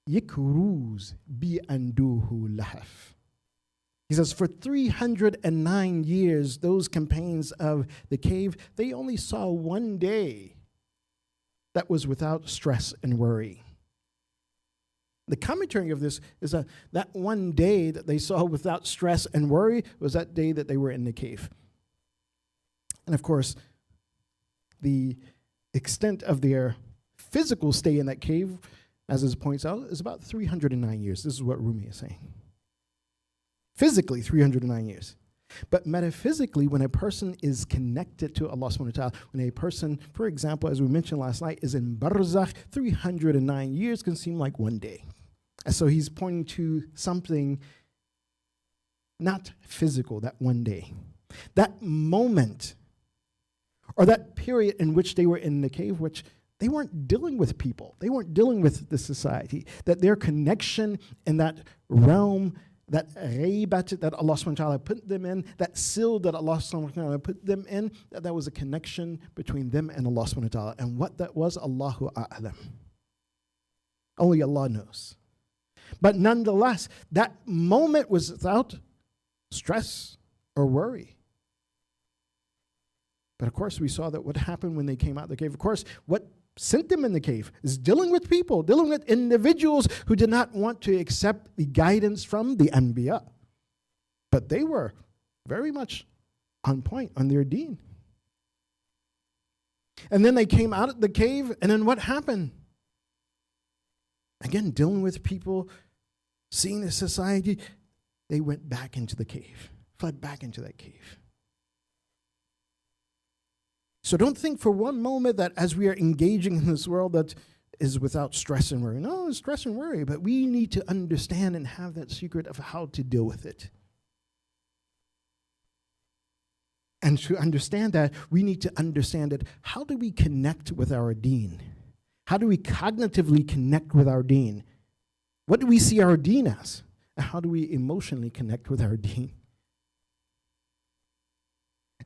yik roz bi anduhu lahaf. He says, for 309 years, those campaigns of the cave, they only saw one day that was without stress and worry. The commentary of this is that one day that they saw without stress and worry was that day that they were in the cave. And of course, the extent of their physical stay in that cave, as it points out, is about 309 years. This is what Rumi is saying. Physically, 309 years. But metaphysically, when a person is connected to Allah subhanahu wa ta'ala, when a person, for example, as we mentioned last night, is in barzakh, 309 years can seem like one day. And so he's pointing to something not physical, that one day. That moment, or that period in which they were in the cave, which they weren't dealing with people. They weren't dealing with the society. That their connection in that realm, that ghaybat that Allah subhanahu wa ta'ala put them in, that seal that Allah subhanahu wa ta'ala put them in, that was a connection between them and Allah subhanahu wa ta'ala. And what that was, Allahu a'lam. Only Allah knows. But nonetheless, that moment was without stress or worry. But of course, we saw that what happened when they came out of the cave. Of course, what sent them in the cave is dealing with people, dealing with individuals who did not want to accept the guidance from the Anbiya. But they were very much on point on their deen. And then they came out of the cave, and then what happened? Again, dealing with people, seeing the society, they went back into the cave, fled back into that cave. So don't think for one moment that as we are engaging in this world that is without stress and worry. No, it's stress and worry, but we need to understand and have that secret of how to deal with it. And to understand that, we need to understand that how do we connect with our deen? How do we cognitively connect with our deen? What do we see our deen as? And how do we emotionally connect with our deen?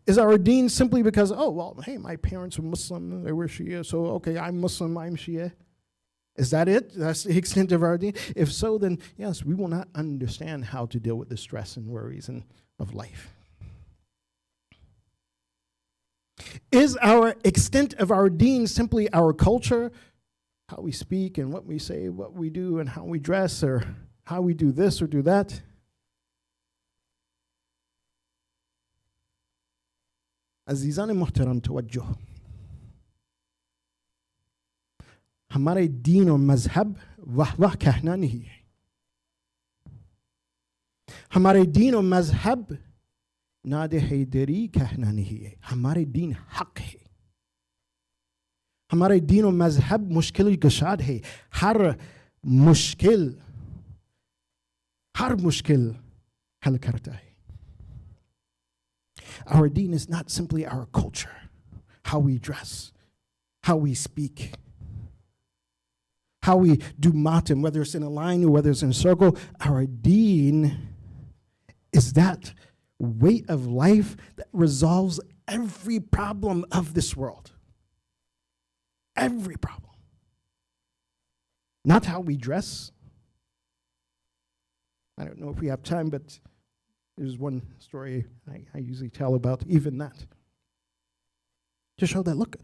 Is our deen simply because, oh, well, hey, my parents were Muslim, they were Shia, so okay, I'm Muslim, I'm Shia. Is that it? That's the extent of our deen? If so, then yes, we will not understand how to deal with the stress and worries of life. Is our extent of our deen simply our culture, how we speak and what we say, what we do and how we dress, or how we do this or do that? अजीज़ान मुहतरम तवज्जो, हमारे दीन और मजहब वाह वाह कहना नहीं है. हमारे दीन और मजहब नादे हैदरी कहना नहीं है. हमारे दीन हक है. हमारे दीन और मजहब मुश्किल कशाद है. हर मुश्किल हल करता है. Our deen is not simply our culture, how we dress, how we speak, how we do matim, whether it's in a line or whether it's in a circle. Our deen is that way of life that resolves every problem of this world. Every problem. Not how we dress. I don't know if we have time, but there's one story I usually tell about even that. To show that, look,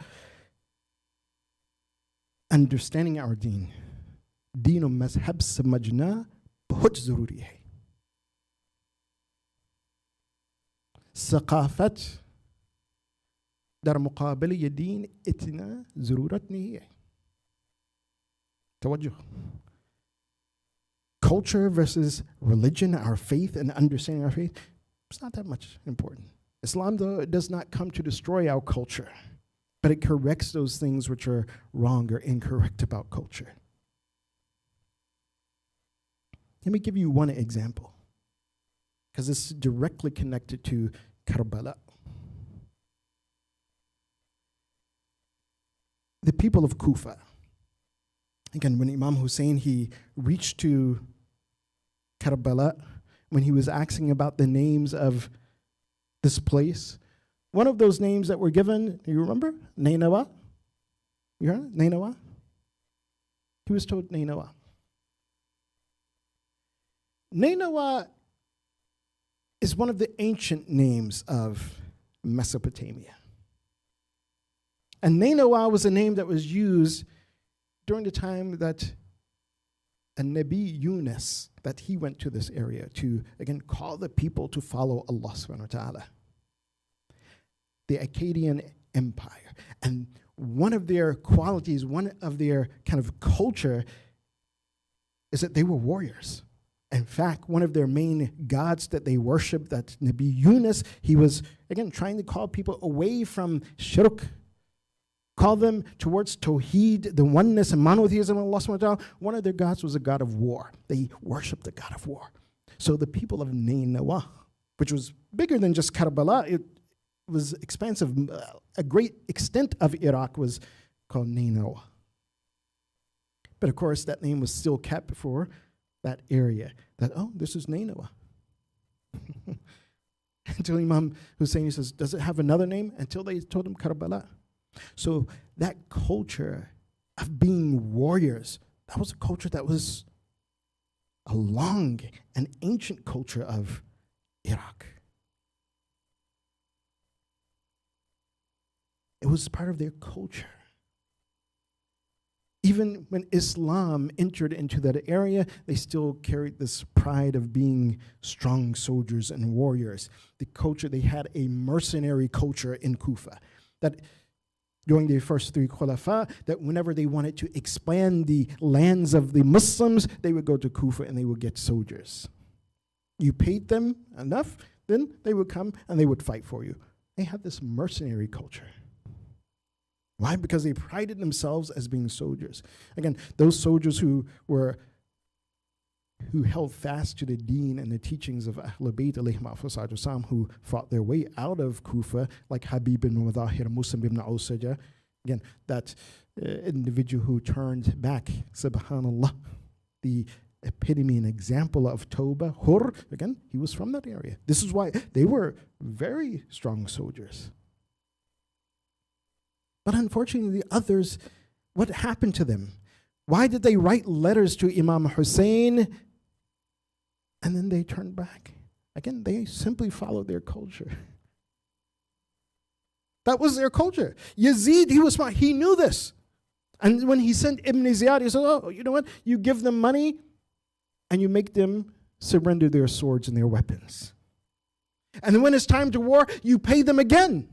understanding our deen, deen और मजहब समझना बहुत ज़रूरी है. ثقافت در مقابل دین इतना ज़रूरत नहीं है. توجه. Culture versus religion, our faith and understanding our faith, it's not that much important. Islam, though, it does not come to destroy our culture. but it corrects those things which are wrong or incorrect about culture. Let me give you one example, because it's directly connected to Karbala. The people of Kufa. Again, when Imam Hussein, he reached to Karbala, when he was asking about the names of this place, one of those names that were given, do you remember? Nainawa? You heard it? Nainawa? He was told Nainawa. Nainawa is one of the ancient names of Mesopotamia. And Nainawa was a name that was used during the time that a Nabi Yunus, that he went to this area to, again, call the people to follow Allah subhanahu wa ta'ala. The Akkadian Empire. And one of their qualities, one of their kind of culture is that they were warriors. In fact, one of their main gods that they worshiped, that Nabi Yunus, he was, again, trying to call people away from shirk, call them towards Tawheed, the oneness and monotheism of Allah subhanahu wa ta'ala. One of their gods was a god of war. They worshipped the god of war. So the people of Nainawa, which was bigger than just Karbala, it was expansive. A great extent of Iraq was called Nainawa. But of course, that name was still kept for that area. That, oh, this is Nainawa. Until Imam Hussein says, does it have another name? Until they told him Karbala. So that culture of being warriors, that was a culture that was a long and ancient culture of Iraq. It was part of their culture. Even when Islam entered into that area, they still carried this pride of being strong soldiers and warriors. The culture, they had a mercenary culture in Kufa. That during the first three Khulafa, that whenever they wanted to expand the lands of the Muslims, they would go to Kufa and they would get soldiers. You paid them enough, then they would come and they would fight for you. They had this mercenary culture. Why? Because they prided themselves as being soldiers. Again, those soldiers who held fast to the deen and the teachings of Ahlul Bayt alayhim afsadu salam, who fought their way out of Kufa, like Habib ibn Mudahir, Muslim ibn Awsaja. Again, that individual who turned back, subhanallah, the epitome and example of Tawbah, Hur, again, he was from that area. This is why they were very strong soldiers. But unfortunately, the others, what happened to them? Why did they write letters to Imam Hussein and then they turned back? Again, they simply followed their culture. That was their culture. Yazid, he was smart. He knew this. And when he sent Ibn Ziyad, he said, oh, you know what? You give them money and you make them surrender their swords and their weapons. And then when it's time to war, you pay them again.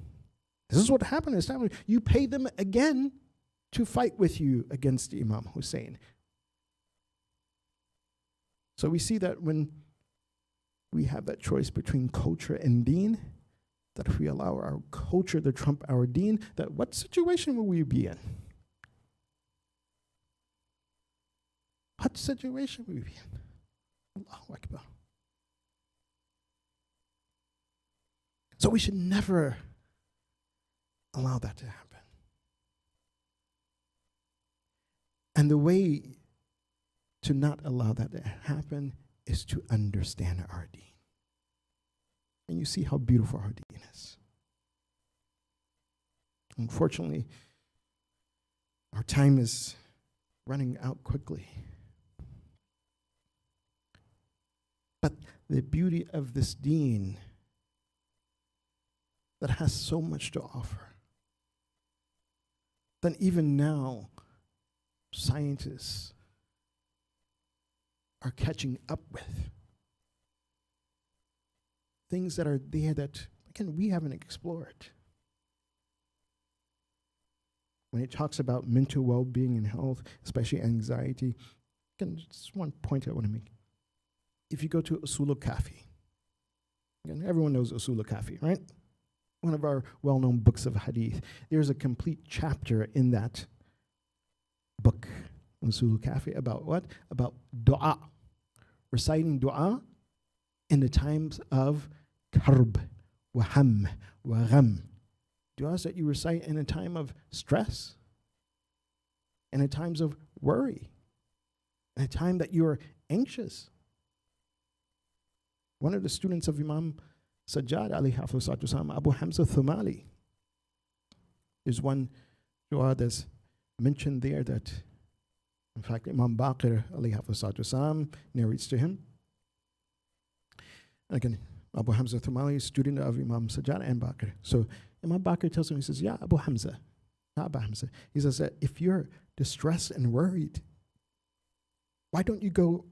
This is what happened this time. You pay them again to fight with you against Imam Hussein. So we see that when we have that choice between culture and deen, that if we allow our culture to trump our deen, that what situation will we be in? What situation will we be in? Allahu Akbar. So we should never allow that to happen. And the way to not allow that to happen is to understand our deen. And you see how beautiful our deen is. Unfortunately, our time is running out quickly. But the beauty of this deen that has so much to offer, then even now, scientists are catching up with things that are there that, again, we haven't explored. When it talks about mental well-being and health, especially anxiety, again, just one point I want to make. If you go to Usul al-Kafi, again, everyone knows Usul al-Kafi, right? one of our well-known books of hadith. There's a complete chapter in that book, Usul Kafi, about what? About dua. Reciting dua in the times of karb, wa ham, wa gham. Duas that you recite in a time of stress, in a times of worry, in a time that you're anxious. One of the students of Imam Sajjad, alayhi hafizatusalam, Abu Hamza Thumali, there's one dua that's mentioned there that, in fact, Imam Baqir, alayhi hafizatusalam, narrates to him. And again, Abu Hamza Thumali is student of Imam Sajjad and Baqir. So Imam Baqir tells him, he says, Ya Abu Hamza, Ya Abu Hamza. He says that if you're distressed and worried, why don't you go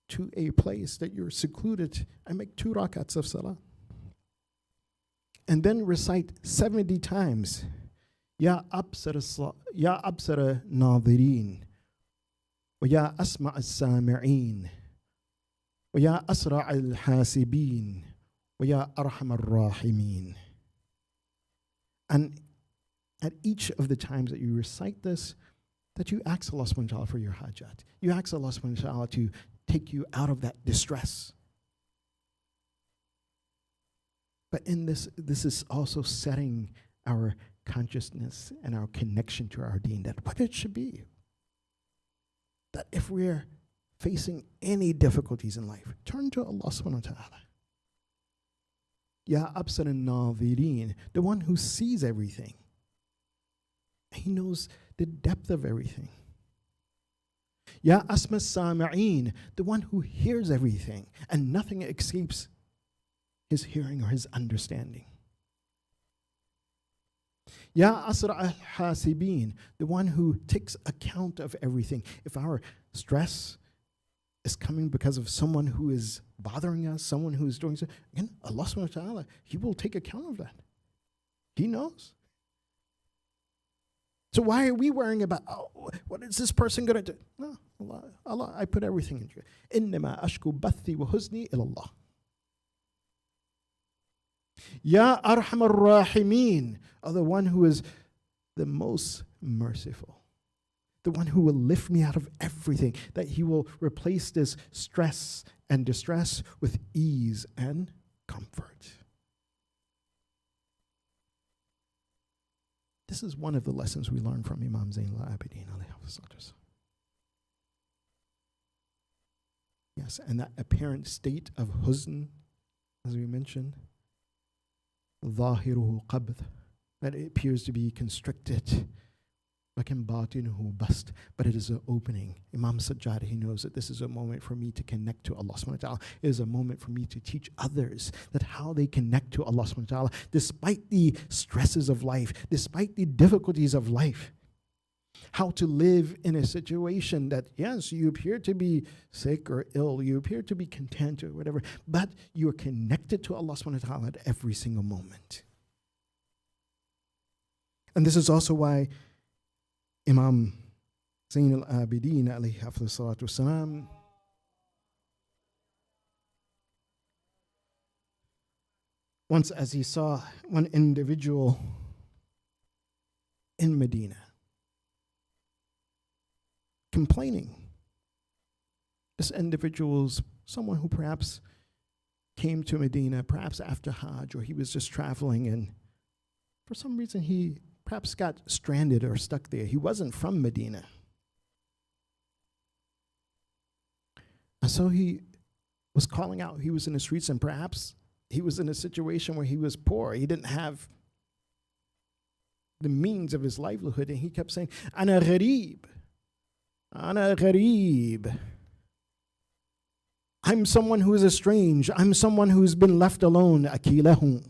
to a place that you're secluded and make 2 rakats of salah? And then recite 70 times, Ya absara nadirin, wa ya asma' as-sami'in, wa ya asra' al-hasibin, wa ya arham ar-rahimin. And at each of the times that you recite this, that you ask Allah subhanahu wa ta'ala for your hajat. You ask Allah subhanahu wa ta'ala to take you out of that distress. But in this is also setting our consciousness and our connection to our deen, that what it should be. That if we're facing any difficulties in life, turn to Allah subhanahu wa ta'ala. Ya absar an-nadhirin, the one who sees everything. He knows the depth of everything. Ya asma as-sami'in, the one who hears everything and nothing escapes his hearing or his understanding. Ya asra al-hasibin, the one who takes account of everything. If our stress is coming because of someone who is bothering us, someone who is doing so, again, Allah subhanahu wa ta'ala, He will take account of that. He knows. So why are we worrying about, what is this person going to do? No, Allah, I put everything into it. إِنَّمَا أَشْكُو بَثِّي وَحُزْنِي إِلَى اللَّهِ. Ya Arham ar-Rahimin, the one who is the most merciful, the one who will lift me out of everything, that He will replace this stress and distress with ease and comfort. This is one of the lessons we learn from Imam Zain al-Abidin alayhi salatu. Yes, and that apparent state of huzn, as we mentioned, ظاهره قبض, that it appears to be constricted, لكن باطنه بسط, but it is an opening. Imam Sajjad, he knows that this is a moment for me to connect to Allah subhanahu wa ta'ala. It is a moment for me to teach others that how they connect to Allah subhanahu wa ta'ala, despite the stresses of life, despite the difficulties of life. How to live in a situation that, yes, you appear to be sick or ill, you appear to be content or whatever, but you're connected to Allah subhanahu wa ta'ala at every single moment. And this is also why Imam Zain al-Abidin alayhi salatu wasalam, once as he saw one individual in Medina complaining. This individual was someone who perhaps came to Medina, perhaps after Hajj, or he was just traveling, and for some reason he perhaps got stranded or stuck there. He wasn't from Medina. And so he was calling out. He was in the streets, and perhaps he was in a situation where he was poor. He didn't have the means of his livelihood, and he kept saying, Ana gharib. Ana gharib. I'm someone who is estranged. I'm someone who's been left alone. Akilahu.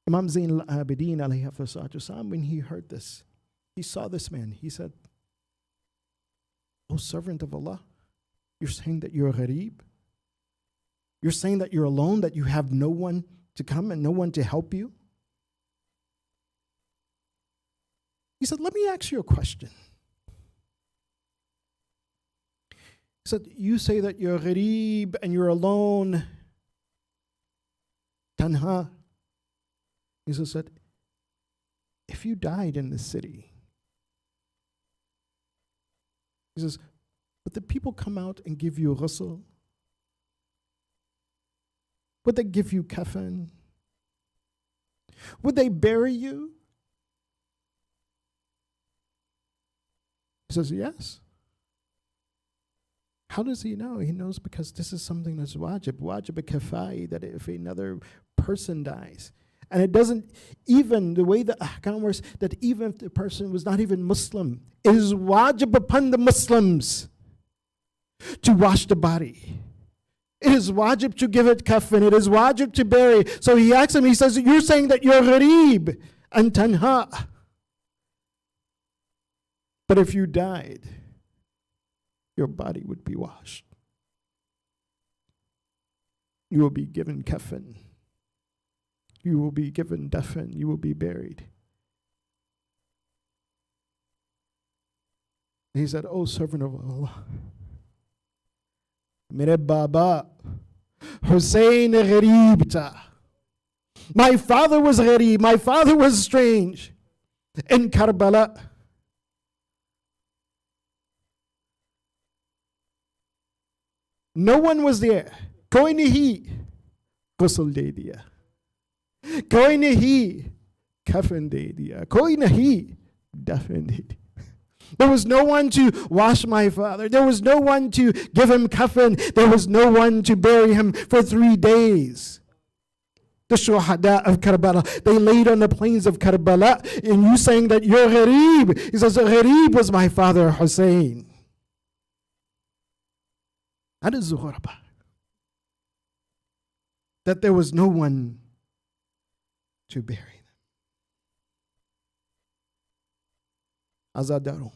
Imam Zain al-Abidin alayhi salatu, when he heard this, he saw this man. He said, O servant of Allah, you're saying that you're a gharib? You're saying that you're alone, that you have no one to come and no one to help you? He said, let me ask you a question. He said, you say that you're gharib and you're alone Tanha. Jesus said, if you died in the city, he says, would the people come out and give you ghusl? Would they give you kafan? Would they bury you? He says, yes. How does he know? He knows because this is something that's wajib kafai, that if another person dies, and it doesn't, even the way the ahkam works, that even if the person was not even Muslim, it is wajib upon the Muslims to wash the body. It is wajib to give it kafan. It is wajib to bury. So he asks him, he says, you're saying that you're gharib and tanha. But if you died, your body would be washed. You will be given kafan. You will be given dafan. You will be buried. He said, oh, servant of Allah, mere baba Hussein gharib tha. My father was gharib. My father was strange in Karbala. No one was there. Koi nahi ghusl de diya. Koi nahi kafan de diya. Koi nahi dafan de diya. There was no one to wash my father. There was no one to give him kafan. There was no one to bury him for 3 days. The shuhada of Karbala, they laid on the plains of Karbala, and you saying that you're gharib. He says, gharib was my father Hussein. That is ghuraba. That there was no one to bury them. Azadaru.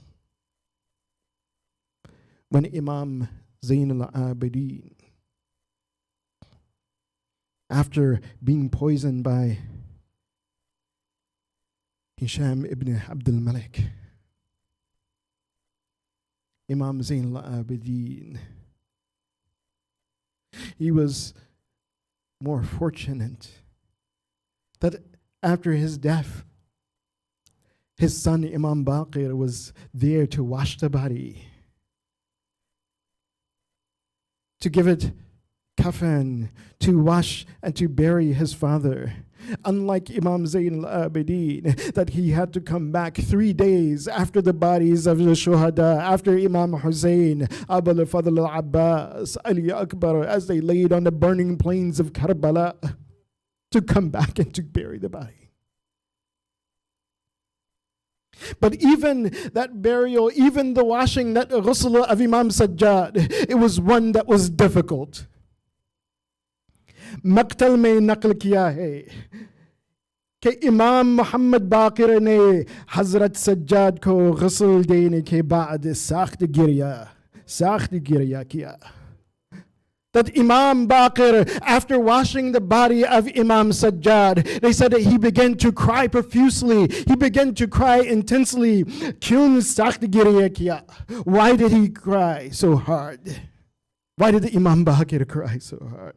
When Imam Zain al-Abidin, after being poisoned by Hisham ibn Abdul Malik, Imam Zain al-Abidin, he was more fortunate that after his death, his son Imam Baqir was there to wash the body, to give it kafan, to wash and to bury his father. Unlike Imam Zain al-Abidin, that he had to come back 3 days after the bodies of the shuhada, after Imam Hussein, Abul Fadl al-Abbas, Ali Akbar, as they laid on the burning plains of Karbala, to come back and to bury the body. But even that burial, even the washing, that ghusl of Imam Sajjad, it was one that was difficult. मक्तल में नकल किया है कि इमाम मोहम्मद बाकिर ने हजरत सज्जाद को ग़ुस्ल देने के बाद सख्त गिरिया किया. That Imam Baqir, after washing the body of Imam Sajjad, they said that he began to cry profusely. He began to cry intensely. Kyun sakht giriya kiya? Why did he cry so hard? Why did the Imam Baqir cry so hard?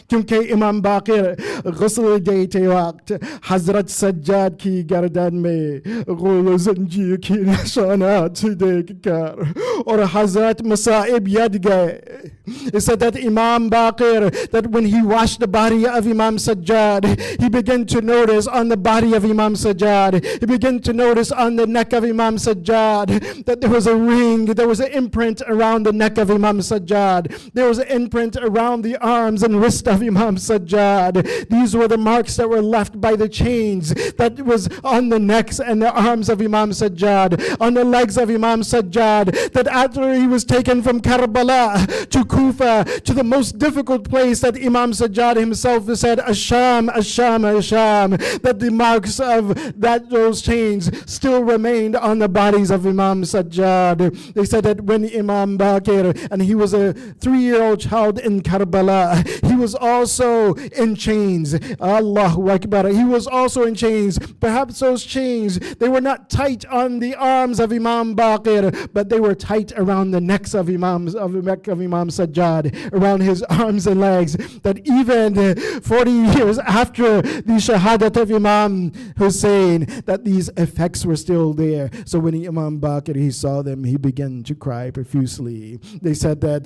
क्योंकि इमाम Baqir ग़ुस्ल देते वक्त हज़रत सज्जाद की गर्दन में गोल ज़ंजीर की निशानात देखकर और हज़रत मसाइब यद गए. It said that Imam Baqir, that when he washed the body of Imam Sajjad, he began to notice on the body of Imam Sajjad, he began to notice on the neck of Imam Sajjad that there was a ring, there was an imprint around the neck of Imam Sajjad, there was an imprint around the arms and wrist of Imam Sajjad. These were the marks that were left by the chains that was on the necks and the arms of Imam Sajjad, on the legs of Imam Sajjad, that after he was taken from Karbala to Kufa, to the most difficult place, that Imam Sajjad himself said, Asham, Asham, Asham, that the marks of those chains still remained on the bodies of Imam Sajjad. They said that when Imam Baqir, and he was a 3-year-old child in Karbala, he was also in chains. Allahu Akbar. He was also in chains. Perhaps those chains, they were not tight on the arms of Imam Baqir, but they were tight around the necks of Imam Sajjad, around his arms and legs. That even 40 years after the shahadat of Imam Hussein, that these effects were still there. So when Imam Baqir, he saw them, he began to cry profusely. They said that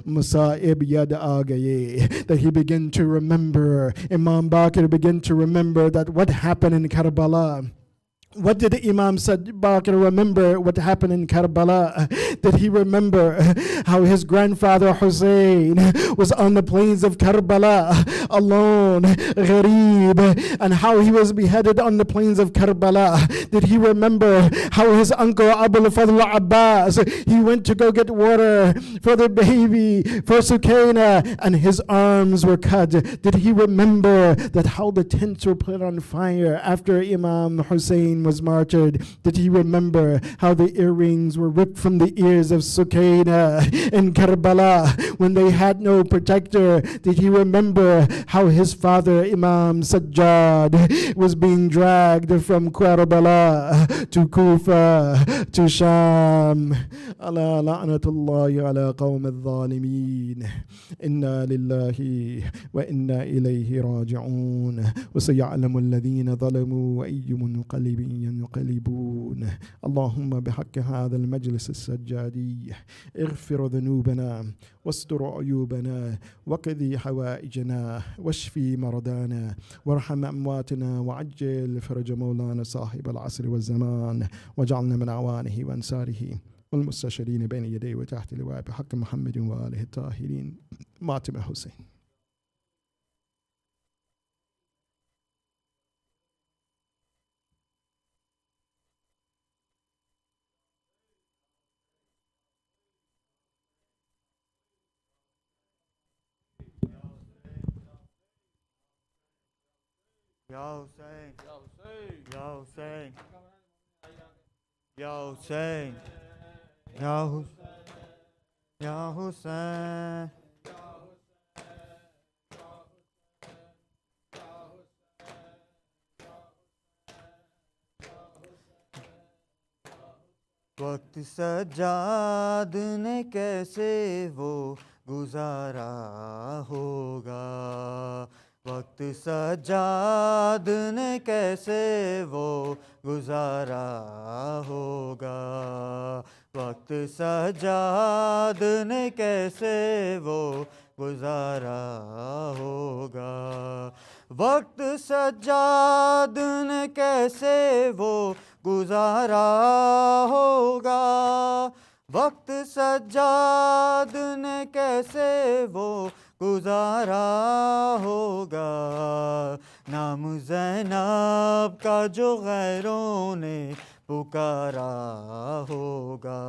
Musa'ib yad aa gaye, that he began to remember. Imam Baqir began to remember that what happened in Karbala. What did Imam Baqir remember what happened in Karbala? Did he remember how his grandfather Hussein was on the plains of Karbala alone, gharib, and how he was beheaded on the plains of Karbala? Did he remember how his uncle Abul Fadl Abbas, he went to go get water for the baby, for Sukaina, and his arms were cut? Did he remember that how the tents were put on fire after Imam Hussein was martyred? Did he remember how the earrings were ripped from the ears of Sukaina in Karbala when they had no protector? Did he remember how his father Imam Sajjad was being dragged from Karbala to Kufa to Sham? Ala la'natullahi ala qawm al-zalimin. Inna lillahi wa inna ilayhi raji'un. Wa sayalamu alladhina zalamu wa ayyu munqalibin ينقلبون. اللهم بحق هذا المجلس السجادي اغفر ذنوبنا واستر عيوبنا وقضي حوائجنا واشفي مرضانا وارحم أمواتنا وعجل فرج مولانا صاحب العصر والزمان واجعلنا من أعوانه وأنصاره والمستشارين بين يديه وتحت لواء بحق محمد وآله الطاهرين. ماتم حسين. Ya Hussein, Ya Hussein, Ya Hussein, Ya Hussein, Ya Hussein. वक्त सज्जाद ने कैसे वो गुजारा होगा, वक्त सज्जाद ने कैसे वो गुजारा होगा, वक्त सज्जाद ने कैसे वो गुजारा होगा, वक्त सज्जाद ने कैसे वो गुजारा होगा, वक्त सज्जाद ने कैसे वो गुजारा होगा, नाम ज़ैनब का जो गैरों ने पुकारा होगा,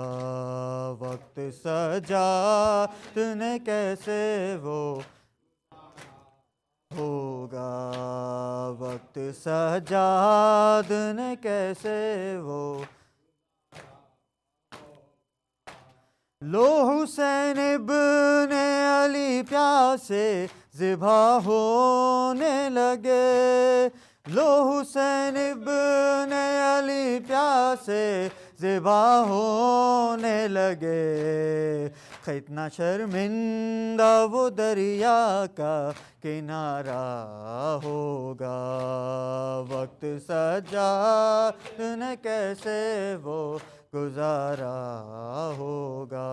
वक्त सज्जाद ने कैसे वो होगा, वक्त सज्जाद ने कैसे वो। लो हुसैन इब्ने अली प्यासे ज़िबा होने लगे, लो हुसैन इब्ने अली प्यासे ज़िबा होने लगे, कितना शर्मिंदा वो दरिया का किनारा होगा, वक्त सज्जाद ने कैसे वो गुजारा होगा,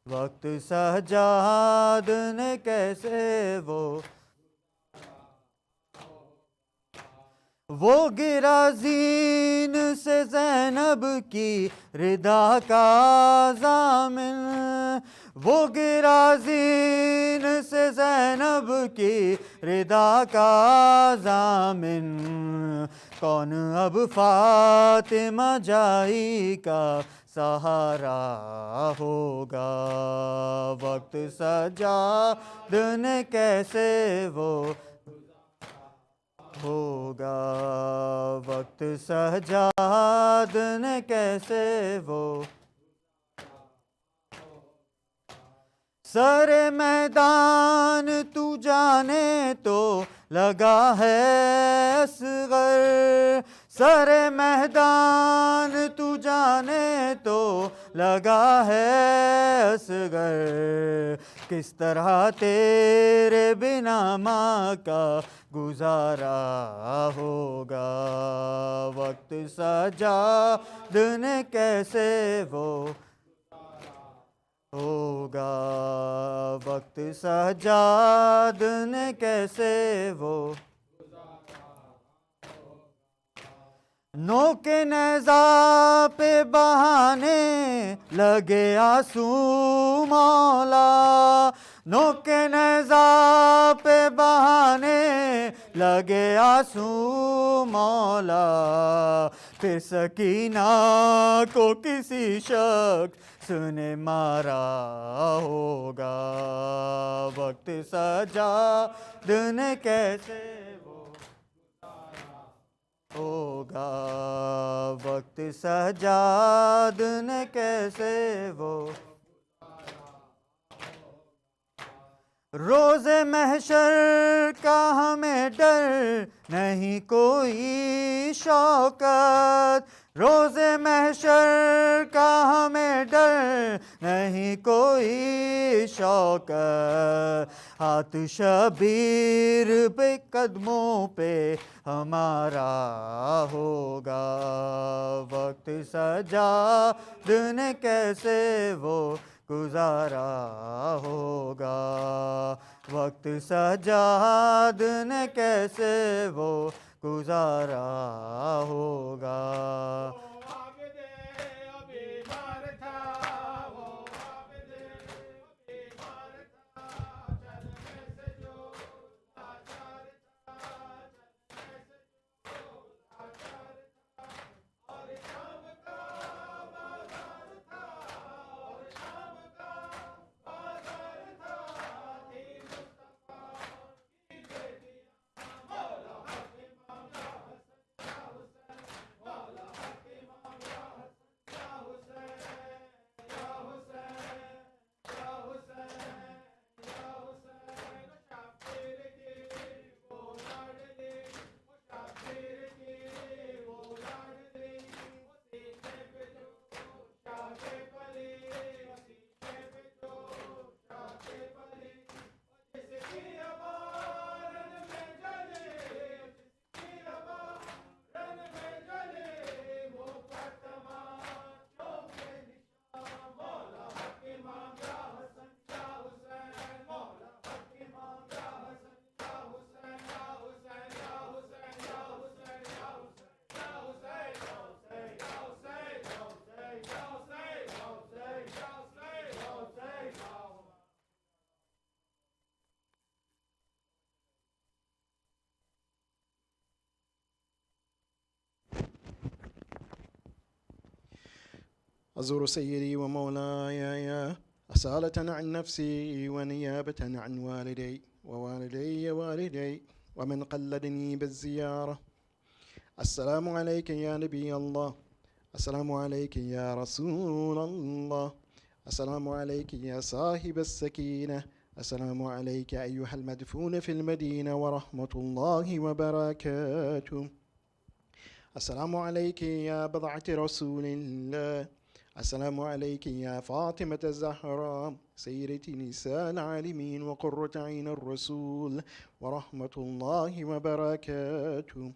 वक्त सज्जाद ने कैसे वो गिरा ज़ीन से ज़ैनब की रिदा का ज़ामिन, वो गिरा ज़ीन से ज़ैनब की रिदा का ज़ामिन, कौन अब फातिमा जाई का सहारा होगा, वक्त सज्जाद ने कैसे वो होगा, वक्त सज्जाद ने कैसे वो। सारे मैदान तू जाने तो लगा है असगर, सारे मैदान तू जाने तो लगा है असगर। किस तरह तेरे बिना माँ का गुजारा होगा, वक्त सजाद ने कैसे वो होगा, वक्त सजाद ने कैसे वो नोके नेज़ा पे बहाने लगे आंसू मौला, नोके नेज़ा पे बहाने लगे आंसू मौला। फिर सकीना को किसी शख्स ने मारा होगा, वक्त सजाद ने कैसे होगा, वक्त सजाद ने कैसे वो रोज़े महशर का हमें डर नहीं कोई शौकत, रोज़े महशर का हमें डर नहीं कोई शौकत। हाथ शबीर पे कदमों पे हमारा होगा, वक्त सजाद ने कैसे वो गुजारा होगा, वक्त सजाद ने कैसे वो गुजारा होगा। أزور سيدي ومولاي يا أصالة عن نفسي ونيابة عن والدي ووالدي والدي ومن قلدني بالزيارة. السلام عليك يا نبي الله، السلام عليك يا رسول الله، السلام عليك يا صاحب السكينة، السلام عليك أيها المدفون في المدينة ورحمة الله وبركاته. السلام عليك يا بضعة رسول الله، السلام عليك يا فاطمة الزهراء سيدة نساء العالمين وقرة عين الرسول ورحمة الله وبركاته.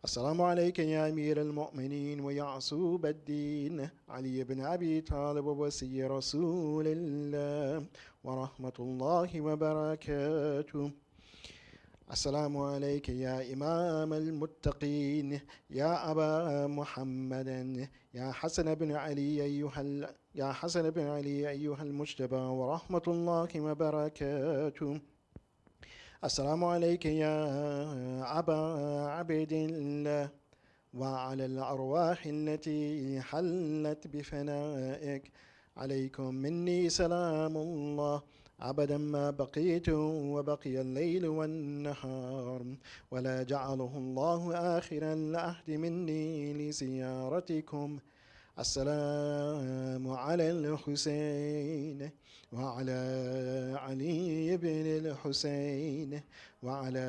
السلام عليك يا أمير المؤمنين ويعصوب الدين علي بن أبي طالب ووصي رسول الله ورحمة الله وبركاته. السلام عليك يا إمام المتقين يا أبا محمد يا حسن بن علي أيها المجتبى ورحمة الله وبركاته. السلام عليك يا أبا عبد الله وعلى الأرواح التي حلت بفنائك، عليكم مني سلام الله أبدا ما بقيت وبقي الليل والنهار، ولا جعله الله آخر العهد مني لزيارتكم. السلام على الحسين وعلى علي بن الحسين وعلى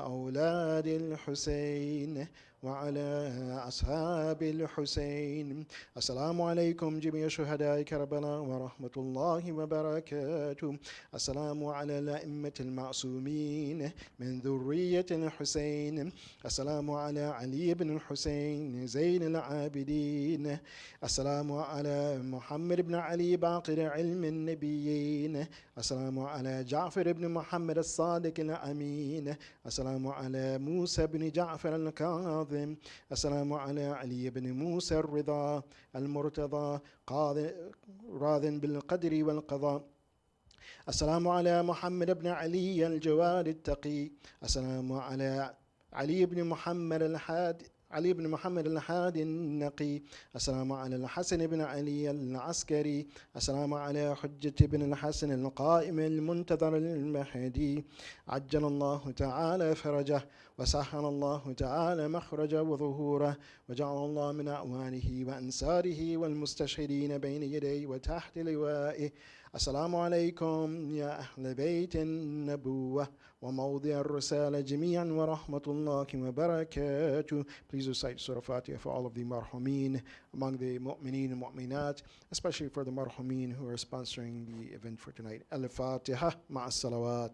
أولاد الحسين وعلى أصحاب الحسين. السلام عليكم جميع شهداء كربلاء ورحمة الله وبركاته. السلام على الأئمة المعصومين من ذرية الحسين. السلام على علي بن الحسين زين العابدين. السلام على محمد بن علي باقر علم النبيين. السلام على جعفر بن محمد الصادق الأمين. السلام على موسى بن جعفر الكاظم. السلام على علي بن موسى الرضا المرتضى راض بالقدر والقضاء. السلام على محمد بن علي الجواد التقي. السلام على علي بن محمد الحادي النقي. السلام على الحسن بن علي العسكري. السلام على حجة بن الحسن القائم المنتظر المهدي. عجل الله تعالى فرجه وسهل الله تعالى مخرجه وظهوره وجعل الله من أعوانه وأنصاره والمستشهدين بين يديه وتحت لوائه. السلام عليكم يا أهل بيت النبوة وموضع الرسالة جميعا ورحمة الله وبركاته. Please recite Surah Fatiha for all of the marhumin among the mu'mineen and mu'minat, especially for the marhumin who are sponsoring the event for tonight. Al-Fatiha ma'as salawat.